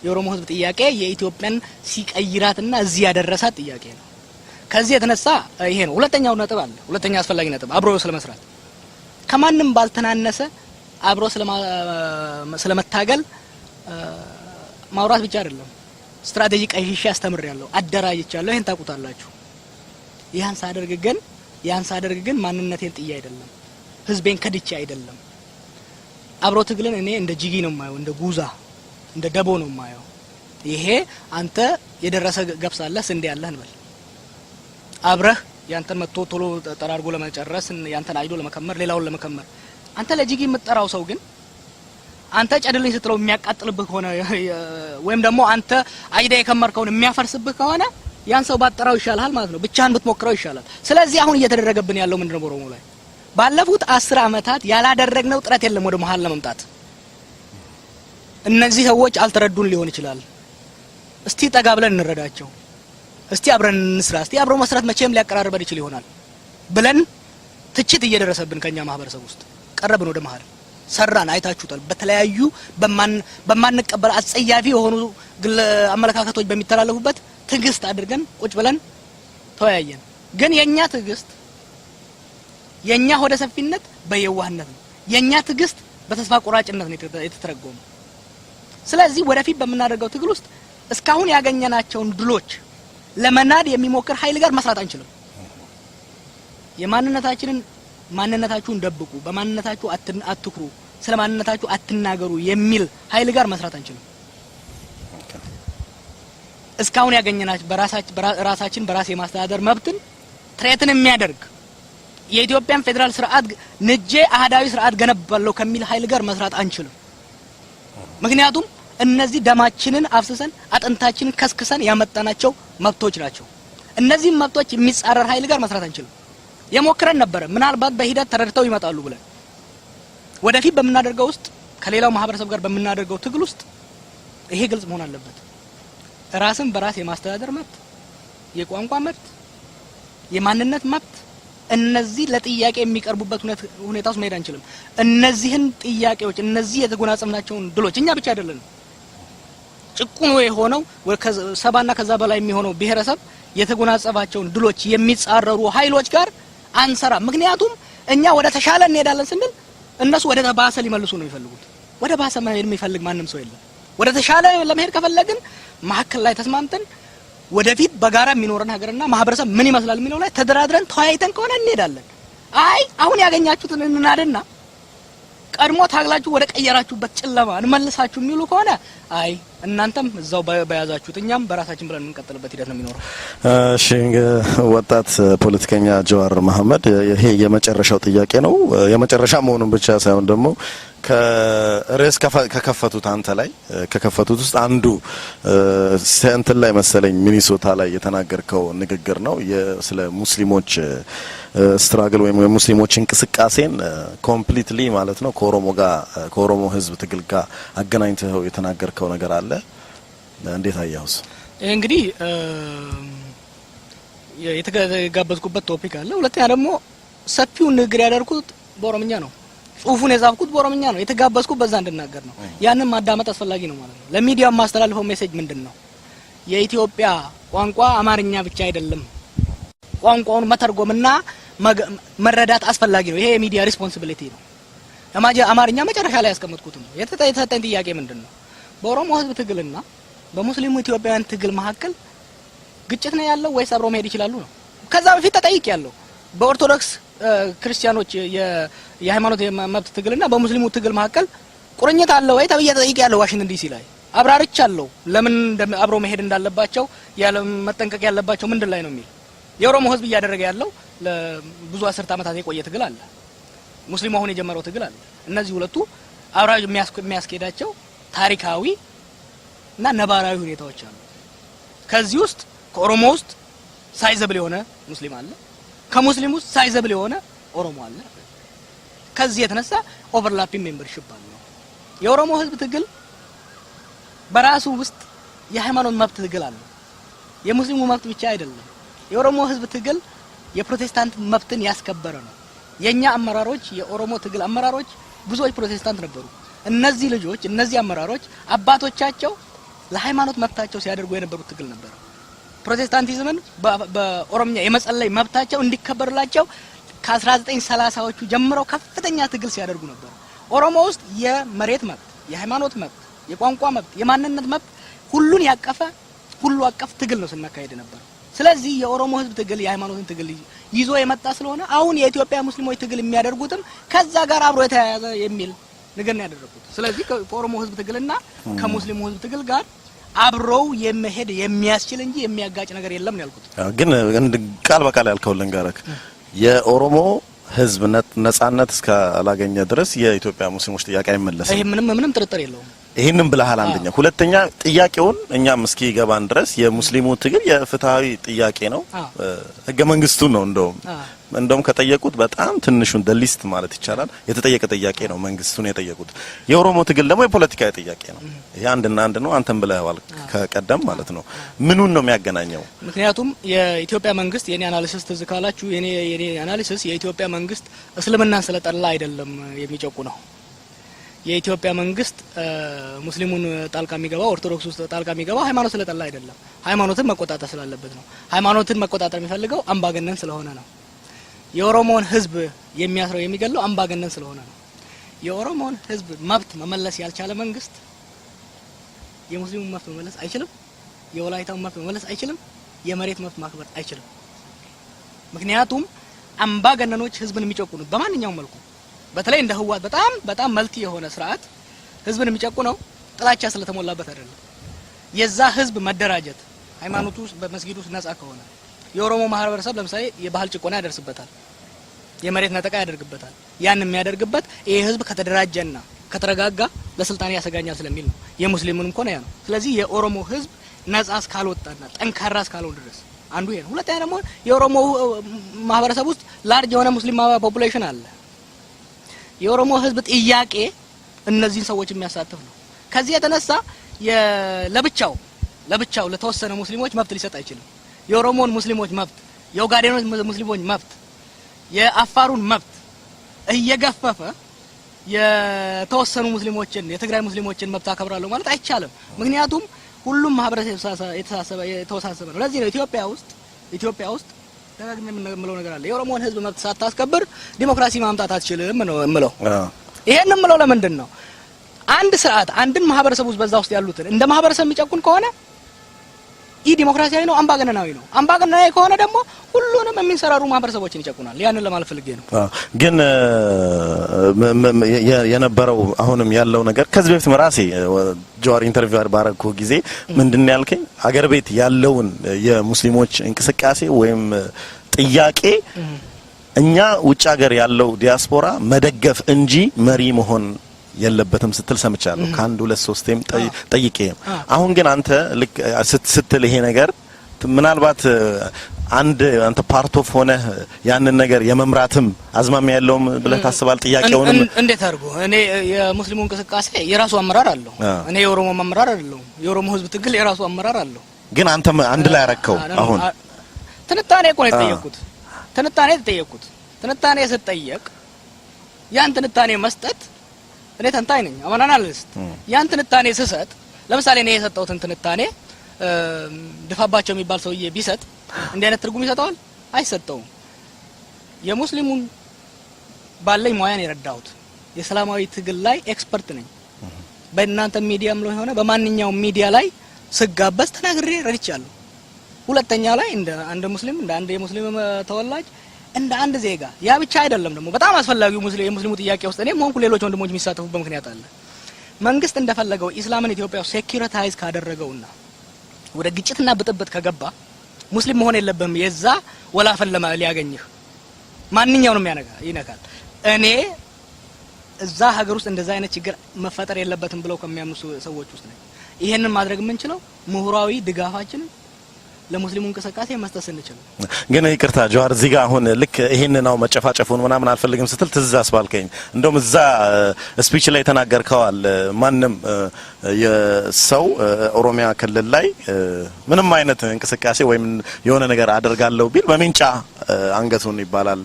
የኦሮሞ ህዝብ ጥያቄ የኢትዮጵያን ሲቀይራትና እዚህ ያደረሳት ጥያቄ ነው። ከዚህ የተነሳ ይሄ ነው ሁለተኛው ነጥብ አለ። ሁለተኛ አስፈላጊ ነጥብ አብሮ ስለመስራት ከማንም ባልተናነሰ አብሮ ስለመታገል ማውራት ብቻ አይደለም። ስትራቴጂ ቀይሼ አስተምሬያለሁ፣ አደራጅቻለሁ። ይሄን ታውቁታላችሁ። ያን ሳደርግ ግን ማንነቴን ጥዬ አይደለም፣ ህዝቤን ከድቼ አይደለም። አብሮ ትግልን እኔ እንደ ጂጊ ነው የማየው፣ እንደ ጉዛ እንደ ደቦ ነው የማየው። ይሄ አንተ የደረሰ ገብስ አለ ስንዴ ያለህ እንበል፣ አብረህ ያንተን መጥቶ ቶሎ ጠራርጎ ለመጨረስ ያንተን አይዶ ለመከመር ሌላውን ለመከመር አንተ ለጂጊ የምትጠራው ሰው ግን አንተ ጨድልኝ ስትለው የሚያቃጥልብህ ከሆነ ወይም ደግሞ አንተ አይዳ የከመርከውን የሚያፈርስብህ ከሆነ ያን ሰው ባጠራው ይሻላል ማለት ነው። ብቻህን ብትሞክረው ይሻላል። ስለዚህ አሁን እየተደረገብን ያለው ምንድነው? በኦሮሞ ላይ ባለፉት 10 አመታት ያላደረግነው ጥረት የለም ወደ መሃል ለመምጣት። እነዚህ ሰዎች አልተረዱን ሊሆን ይችላል። እስቲ ጠጋ ብለን እንረዳቸው፣ እስቲ አብረን እንስራ፣ እስቲ አብሮ መስራት መቼም ሊያቀራርበን ይችል ይሆናል ብለን ትችት እየደረሰብን ከኛ ማህበረሰብ ውስጥ ቀረብን ወደ መሃል ሰራን። አይታችሁታል። በተለያዩ በማንቀበል አጸያፊ የሆኑ አመለካከቶች በሚተላለፉበት ትግስት አድርገን ቁጭ ብለን ተወያየን። ግን የኛ ትግስት የኛ ሆደ ሰፊነት በየዋህነት ነው። የኛ ትግስት በተስፋ ቆራጭነት ነው የተተረጎመው። ስለዚህ ወደፊት በመናደርገው ትግል ውስጥ እስካሁን ያገኘናቸውን ድሎች ለመናድ የሚሞክር ኃይል ጋር መስራት አንችልም። ማንነታችሁን ደብቁ፣ በማንነታችሁ አትኩሩ፣ ስለማንነታችሁ አትናገሩ የሚል ኃይል ጋር መስራት አንችልም። እስካሁን ያገኘናች በራሳችን በራስ የማስተዳደር መብትን ትሬትን የሚያደርግ የኢትዮጵያን ፌደራል ስርዓት ንጄ አህዳዊ ስርዓት ገነባለሁ ከሚል ኃይል ጋር መስራት አንችልም። ምክንያቱም እነዚህ ደማችንን አፍስሰን አጥንታችንን ከስክሰን ያመጣናቸው መብቶች ናቸው። እነዚህ መብቶች የሚጻረር ኃይል ጋር መስራት አንችልም። የሞከረን ነበር ምናልባት በሂደት ተረድተው ይመጣሉ ብለን ወደፊት በመናደርገው ውስጥ ከሌላው ማህበረሰብ ጋር በመናደርገው ትግል ውስጥ ይሄ ግልጽ መሆን አለበት። ራስን በራስ የማስተዳደር መብት፣ የቋንቋ መብት፣ የማንነት መብት እነዚህ ለጥያቄ የሚቀርቡበት ሁኔታ ውስጥ መሄድ አንችልም። እነዚህን ጥያቄዎች እነዚህ የተጎናጸፍናቸውን ድሎች እኛ ብቻ አይደለም ጭቁኑ የሆነው ሰባና ከዛ በላይ የሚሆነው ብሔረሰብ የተጎናጸፋቸውን ድሎች የሚጻረሩ ኃይሎች ጋር አንሰራ። ምክንያቱም እኛ ወደ ተሻለ እንሄዳለን ስንል እነሱ ወደ ተባሰ ሊመልሱ ነው የሚፈልጉት። ወደ ባሰ መሄድ የሚፈልግ ማንም ሰው የለም። ወደ ተሻለ ለመሄድ ከፈለግን መሀከል ላይ ተስማምተን ወደፊት በጋራ የሚኖረን ሀገርና ማህበረሰብ ምን ይመስላል የሚለው ላይ ተደራድረን ተወያይተን ከሆነ እንሄዳለን። አይ አሁን ያገኛችሁትን እንናደና ቀድሞ ታግላችሁ ወደ ቀየራችሁበት ጨለማ እንመልሳችሁ የሚሉ ከሆነ አይ እናንተም እዛው በያዛችሁት እኛም በራሳችን ብለን እንቀጥልበት ሂደት ነው የሚኖረው። እሺ ወጣት ፖለቲከኛ ጀዋር መሐመድ ይሄ የመጨረሻው ጥያቄ ነው። የመጨረሻ መሆኑን ብቻ ሳይሆን ደግሞ ከርዕስ ከከፈቱት አንተ ላይ ከከፈቱት ውስጥ አንዱ እንትን ላይ መሰለኝ ሚኒሶታ ላይ የተናገርከው ንግግር ነው። ስለ ሙስሊሞች ስትራግል ወይም የሙስሊሞች እንቅስቃሴን ኮምፕሊትሊ ማለት ነው ከኦሮሞ ህዝብ ትግል ጋር አገናኝተው የተናገርከው ነገር አለ። እንዴት አያውስ? እንግዲህ የተጋበዝኩበት ቶፒክ አለ። ሁለተኛ ደግሞ ሰፊው ንግግር ያደርኩት በኦሮምኛ ነው። ጽሁፉን የጻፍኩት በኦሮምኛ ነው። የተጋበዝኩት በዛ እንድናገር ነው። ያንን ማዳመጥ አስፈላጊ ነው ማለት ነው። ለሚዲያው ማስተላልፈው ሜሴጅ ምንድነው? የኢትዮጵያ ቋንቋ አማርኛ ብቻ አይደለም። ቋንቋውን መተርጎምና መረዳት አስፈላጊ ነው። ይሄ የሚዲያ ሪስፖንሲቢሊቲ ነው። አማርኛ መጨረሻ ላይ ያስቀመጥኩት ነው የተሰጠኝ ጥያቄ ምንድነው በኦሮሞ ህዝብ ትግልና በሙስሊሙ ኢትዮጵያውያን ትግል መካከል ግጭት ነው ያለው ወይስ አብሮ መሄድ ይችላሉ ነው ከዛ በፊት ተጠይቄያለሁ በኦርቶዶክስ ክርስቲያኖች የሃይማኖት መብት ትግልና በሙስሊሙ ትግል መካከል ቁርኝት አለ ወይ ተብዬ ተጠይቄያለሁ ዋሽንግተን ዲሲ ላይ አብራርቻለሁ ለምን አብሮ መሄድ እንዳለባቸው ያለ መጠንቀቅ ያለባቸው ምንድን ላይ ነው የሚል የኦሮሞ ህዝብ እያደረገ ያለው ለብዙ 10 ዓመታት የቆየ ትግል አለ ሙስሊሙ አሁን የጀመረው ትግል አለ እነዚህ ሁለቱ አብራጅ የሚያስኬዳቸው ታሪካዊ እና ነባራዊ ሁኔታዎች አሉ ከዚህ ውስጥ ከኦሮሞ ውስጥ ሳይዘብል የሆነ ሙስሊም አለ ከሙስሊም ውስጥ ሳይዘብል የሆነ ኦሮሞ አለ ከዚህ የተነሳ ኦቨርላፒንግ ሜምበርሺፕ አለ የኦሮሞ ህዝብ ትግል በራሱ ውስጥ የሃይማኖት መብት ትግል አለ የሙስሊሙ መብት ብቻ አይደለም የኦሮሞ ህዝብ ትግል የፕሮቴስታንት መብትን ያስከበረ ነው የኛ አመራሮች የኦሮሞ ትግል አመራሮች ብዙዎች ፕሮቴስታንት ነበሩ እነዚህ ልጆች እነዚህ አመራሮች አባቶቻቸው ለሃይማኖት መብታቸው ሲያደርጉ የነበሩት ትግል ነበር ፕሮቴስታንቲዝምን በኦሮሚያ የመጸለይ መብታቸው እንዲከበርላቸው ከ1930ዎቹ ጀምረው ከፍተኛ ትግል ሲያደርጉ ነበር ኦሮሞ ውስጥ የመሬት መብት የሃይማኖት መብት የቋንቋ መብት የማንነት መብት ሁሉን ያቀፈ ሁሉ አቀፍ ትግል ነው ስናካሄድ ነበር ስለዚህ የኦሮሞ ህዝብ ትግል የሃይማኖትን ትግል ይዞ የመጣ ስለሆነ አሁን የኢትዮጵያ ሙስሊሞች ትግል የሚያደርጉትም ከዛ ጋር አብሮ የተያያዘ የሚል ነገር ነው ያደረጉት ስለዚህ ከኦሮሞ ህዝብ ትግልና ከሙስሊሙ ህዝብ ትግል ጋር አብረው የመሄድ የሚያስችል እንጂ የሚያጋጭ ነገር የለም ነው ያልኩት ግን ቃል በቃል ያልከው ልንገርክ የኦሮሞ ህዝብ ነጻነት እስካላገኘ ድረስ የኢትዮጵያ ሙስሊሞች ጥያቄ አይመለስም ይሄ ምንም ጥርጥር የለውም ይሄንን ብለሃል አንደኛ ሁለተኛ ጥያቄውን እኛም እስኪ ገባን ድረስ የሙስሊሙ ትግል የፍትሃዊ ጥያቄ ነው ህገ መንግስቱ ነው እንደውም ከጠየቁት በጣም ትንሹን ሊስት ማለት ይቻላል የተጠየቀ ጥያቄ ነው መንግስቱን የጠየቁት የኦሮሞ ትግል ደግሞ የፖለቲካዊ ጥያቄ ነው ይሄ አንድና አንድ ነው አንተም ብለዋል ከቀደም ማለት ነው ምኑን ነው የሚያገናኘው ምክንያቱም የኢትዮጵያ መንግስት የኔ አናሊሲስ ተዝካላችሁ የኔ አናሊሲስ የኢትዮጵያ መንግስት እስልምናን ስለጠላ አይደለም የሚጨቁ ነው የኢትዮጵያ መንግስት ሙስሊሙን ጣልቃ የሚገባው ኦርቶዶክስ ውስጥ ጣልቃ የሚገባው ሃይማኖት ስለጠላ አይደለም ሃይማኖትን መቆጣጠር ስላለበት ነው ሃይማኖትን መቆጣጠር የሚፈልገው አምባገነን ስለሆነ ነው የኦሮሞን ህዝብ የሚያስረው የሚገለው አምባገነን ስለሆነ ነው የኦሮሞን ህዝብ መብት መመለስ ያልቻለ መንግስት የሙስሊሙን መብት መመለስ አይችልም የወላይታውን መብት መመለስ አይችልም የመሬት መብት ማክበር አይችልም ምክንያቱም አምባገነኖች ህዝብን የሚጨቁኑት በማንኛውም መልኩ በተለይ እንደ ህዋት በጣም መልቲ የሆነ ስርዓት ህዝብን የሚጨቁነው ጥላቻ ስለተሞላበት አይደለም የዛ ህዝብ መደራጀት ሃይማኖቱ በመስጊዱ ነፃ ከሆነ የኦሮሞ ማህበረሰብ ለምሳሌ የባህል ጭቆና ያደርስበታል የመሬት ነጠቃ ያደርግበታል ያን የሚያደርግበት ይሄ ህዝብ ከተደራጀና ከተረጋጋ ለስልጣን ያሰጋኛል ስለሚል ነው የሙስሊሙንም ኮነ ያ ነው ስለዚህ የኦሮሞ ህዝብ ነፃ እስካልወጣና ጠንካራ እስካልሆነ ድረስ አንዱ ይሄ ነው ሁለተኛ ደግሞ የኦሮሞ ማህበረሰብ ውስጥ ላርጅ የሆነ ሙስሊም ፖፑሌሽን አለ የኦሮሞ ህዝብ ጥያቄ እነዚህን ሰዎች የሚያሳትፍ ነው ከዚህ የተነሳ ለብቻው ለተወሰነ ሙስሊሞች መብት ሊሰጥ አይችልም የኦሮሞን ሙስሊሞች መብት የኦጋዴኖች ሙስሊሞች መብት የአፋሩን መብት እየገፈፈ የተወሰኑ ሙስሊሞችን የትግራይ ሙስሊሞችን መብት አከብራለሁ ማለት አይቻልም ምክንያቱም ሁሉም ማህበረሰብ የተወሳሰበ ነው ለዚህ ነው ኢትዮጵያ ውስጥ ደጋግመን የምንለው ነገር አለ የኦሮሞን ህዝብ መብት ሳታስከብር ዲሞክራሲ ማምጣት አትችልም ነው የምለው ይሄን የምለው ለምንድን ነው አንድ ስርዓት አንድን ማህበረሰብ ውስጥ በዛ ውስጥ ያሉትን እንደ ማህበረሰብ የሚጨቁን ከሆነ ዲሞክራሲያዊ ነው አምባገነናዊ ነው አምባገነናዊ ከሆነ ደግሞ ሁሉንም የሚንሰራሩ ማህበረሰቦችን ይጨቁናል ያንን ለማለት ፈልጌ ነው ግን የነበረው አሁንም ያለው ነገር ከዚህ በፊት ራሴ ጃዋር ኢንተርቪው ባረኩ ጊዜ ምንድነው ያልከኝ አገር ቤት ያለውን የሙስሊሞች እንቅስቃሴ ወይም ጥያቄ እኛ ውጭ ሀገር ያለው ዲያስፖራ መደገፍ እንጂ መሪ መሆን የለበትም ስትል ሰምቻለሁ ካንዱ ለሶስቴም ጠይቄ አሁን ግን አንተ ልክ ስትል ይሄ ነገር ምናልባት አንተ ፓርት ኦፍ ሆነ ያንን ነገር የመምራትም አዝማሚያ ያለውም ብለህ ታስባል ጥያቄውንም እንዴት አድርጎ እኔ የሙስሊሙ እንቅስቃሴ የራሱ አመራር አለው እኔ የኦሮሞ አመራር አይደለም የኦሮሞ ህዝብ ትግል የራሱ አመራር አለው ግን አንተ አንድ ላይ አረከው አሁን ትንታኔ እኮ ነው የተጠየቁት ትንታኔ ስትጠየቅ ያን ትንታኔ መስጠት እኔ ተንታኝ ነኝ አማናናልስት ያን ትንታኔ ስሰጥ ለምሳሌ እኔ የሰጠሁትን ትንታኔ ድፋባቸው የሚባል ሰውዬ ቢሰጥ እንደ አይነት ትርጉም ይሰጣል አይሰጠውም የሙስሊሙን ባለኝ ሙያን የረዳሁት የሰላማዊ ትግል ላይ ኤክስፐርት ነኝ በእናንተ ሚዲያም ላይ ሆነ በማንኛውም ሚዲያ ላይ ስጋበዝ ተናግሬ ረድቻለሁ ሁለተኛ ላይ እንደ አንድ ሙስሊም እንደ አንድ የሙስሊም ተወላጅ እንደ አንድ ዜጋ ያ ብቻ አይደለም ደግሞ በጣም አስፈላጊው የሙስሊሙ ጥያቄ ውስጥ እኔም ሆንኩ ሌሎች ወንድሞች የሚሳተፉበት ምክንያት አለ መንግስት እንደፈለገው ኢስላምን ኢትዮጵያ ሴኩሪታይዝ ካደረገውና ወደ ግጭትና ብጥብጥ ከገባ ሙስሊም መሆን የለበም የዛ ወላፈን ሊያገኝህ ማንኛውንም ይነካል እኔ እዛ ሀገር ውስጥ እንደዛ አይነት ችግር መፈጠር የለበትም ብለው ከሚያምኑ ሰዎች ውስጥ ነኝ ይሄንን ማድረግ የምንችለው ምሁራዊ ድጋፋችን ለሙስሊሙ እንቅስቃሴ መስጠት እንችል ግን ይቅርታ ጆሃር እዚህ ጋር አሁን ልክ ይሄንን ነው መጨፋጨፉን ምናምን አልፈልግም ስትል ትዝ አስባልከኝ እንደውም እዛ ስፒች ላይ ተናገርከዋል ማንንም የሰው ኦሮሚያ ክልል ላይ ምንም አይነት እንቅስቃሴ ወይም የሆነ ነገር አደርጋለሁ ቢል በሜንጫ አንገቱን ይባላል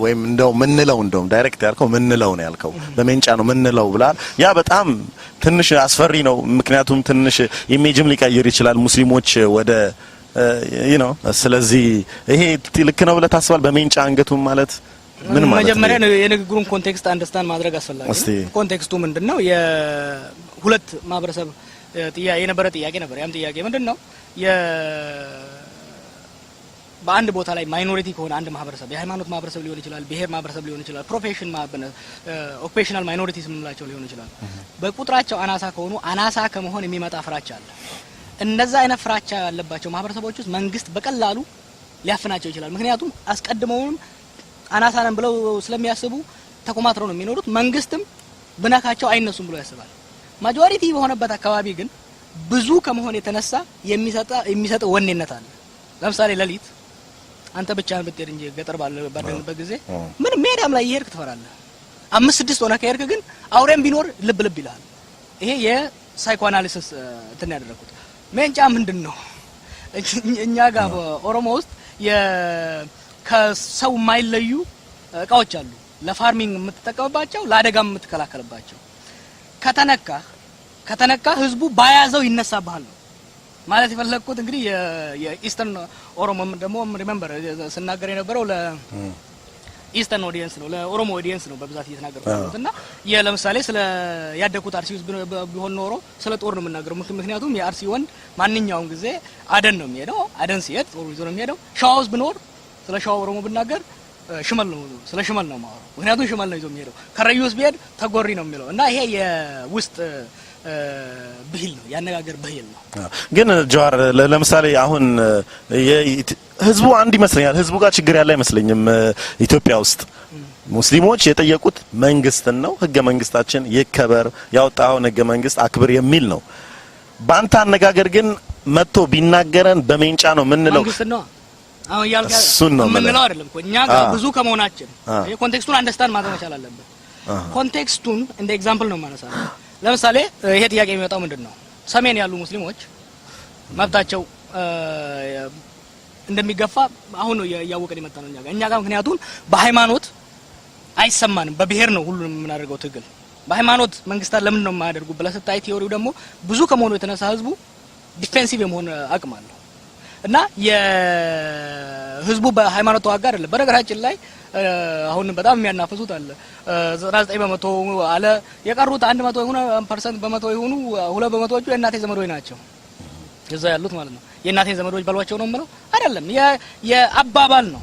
ወይም እንደው ምንለው እንደውም ዳይሬክት ያልከው ምንለው ነው ያልከው በሜንጫ ነው ምንለው ብላል ያ በጣም ትንሽ አስፈሪ ነው ምክንያቱም ትንሽ ኢሜጅም ሊቀይር ይችላል ሙስሊሞች ወደ ስለዚህ ይሄ ልክ ነው ብለህ ታስባለህ በሜንጫ አንገቱን ማለት ምን ማለት ነው መጀመሪያ የንግግሩን ኮንቴክስት አንደርስታንድ ማድረግ አስፈላጊ ነው ኮንቴክስቱ ምንድነው የሁለት ማህበረሰብ የነበረ ጥያቄ ነበር ያም ጥያቄ ምንድነው በአንድ ቦታ ላይ ማይኖሪቲ ከሆነ አንድ ማህበረሰብ የሃይማኖት ማህበረሰብ ሊሆን ይችላል ብሔር ማህበረሰብ ሊሆን ይችላል ፕሮፌሽን ኦኩፔሽናል ማይኖሪቲስ ምንላቸው ሊሆን ይችላል በቁጥራቸው አናሳ ከሆኑ አናሳ ከመሆን የሚመጣ ፍራቻ አለ እነዛ አይነት ፍራቻ ያለባቸው ማህበረሰቦች ውስጥ መንግስት በቀላሉ ሊያፍናቸው ይችላል ምክንያቱም አስቀድመውም አናሳነን ብለው ስለሚያስቡ ተቆማጥረው ነው የሚኖሩት መንግስትም ብናካቸው አይነሱም ብሎ ያስባል ማጆሪቲ በሆነበት አካባቢ ግን ብዙ ከመሆን የተነሳ የሚሰጥ ወኔነት አለ ለምሳሌ ለሊት አንተ ብቻህን ብትሄድ እንጂ ገጠር ባለበት ጊዜ ምን ሜዳም ላይ ይሄድክ ትፈራለህ 5-6 ሆነ ከሄድክ ግን አውሬም ቢኖር ልብ ይላል ይሄ የሳይኮአናሊሲስ እንትን ያደረኩት ሜንጫ ምንድነው እኛ ጋር በኦሮሞ ውስጥ ከሰው ማይለዩ እቃዎች አሉ ለፋርሚንግ የምትጠቀምባቸው ለአደጋም የምትከላከልባቸው ከተነካ ህዝቡ ባያዘው ይነሳብሃል ማለት የፈለኩት እንግዲህ የኢስተርን ኦሮሞም ደግሞ ሪሜምበር ስናገር የነበረው ኢስተርን ኦዲየንስ ነው ለኦሮሞ ኦዲየንስ ነው በብዛት እየተናገርኩትና ለምሳሌ ስለ ያደኩት አርሲውስ ቢሆን ኖሮ ስለ ጦር ነው የምናገረው ምክንያቱም የአርሲ ወንድ ማንኛውም ጊዜ አደን ነው የሚሄደው አደን ሲሄድ ጦር ይዞ ነው የሚሄደው ሻውስ ቢኖር ስለ ሻው ኦሮሞ ብናገር ሽመል ነው ስለ ሽመል ነው ማለት ምክንያቱም ሽመል ነው ይዞ የሚሄደው ከረዩስ ቢሄድ ተጎሪ ነው የሚለው እና ይሄ የውስጥ ብሂል ነው ያነጋገር ብሂል ነው ግን ጆሃር ለምሳሌ አሁን ህዝቡ አንድ ይመስለኛል ህዝቡ ጋር ችግር ያለ አይመስለኝም ኢትዮጵያ ውስጥ ሙስሊሞች የጠየቁት መንግስትን ነው ህገ መንግስታችን ይከበር ያወጣው ህገ መንግስት አክብር የሚል ነው ባንታ አነጋገር ግን መጥቶ ቢናገረን በሜንጫ ነው ምንለው መንግስት ነው አሁን ያልከው ምንለው አይደለም እኮ እኛ ጋር ብዙ ከመሆናችን የኮንቴክስቱን አንደርስታንድ ማድረግ መቻል አለበት ኮንቴክስቱን እንደ ኤግዛምፕል ነው ማነሳው ለምሳሌ ይሄ ጥያቄ የሚመጣው ምንድነው ሰሜን ያሉ ሙስሊሞች መብታቸው እንደሚገፋ አሁን ነው ያወቀን የመጣ ነው እኛ ጋር ምክንያቱም በሃይማኖት አይሰማንም በብሔር ነው ሁሉንም የምናደርገው ትግል በሃይማኖት መንግስታት ለምን ነው የማያደርጉ ብለ ስታይ ቲዮሪው ደግሞ ብዙ ከመሆኑ የተነሳ ህዝቡ ዲፌንሲቭ የመሆን አቅም አለው እና የህዝቡ በሃይማኖት ተዋጋ አይደለም በነገራችን ላይ አሁን በጣም የሚያናፍሱት አለ 99% አለ የቀሩት 100 ይሁን % በመቶ ይሁኑ 2% የእናቴ ዘመዶች ናቸው እዛ ያሉት ማለት ነው የእናቴ ዘመዶች ባሏቸው ነው ማለት አይደለም የአባባል ነው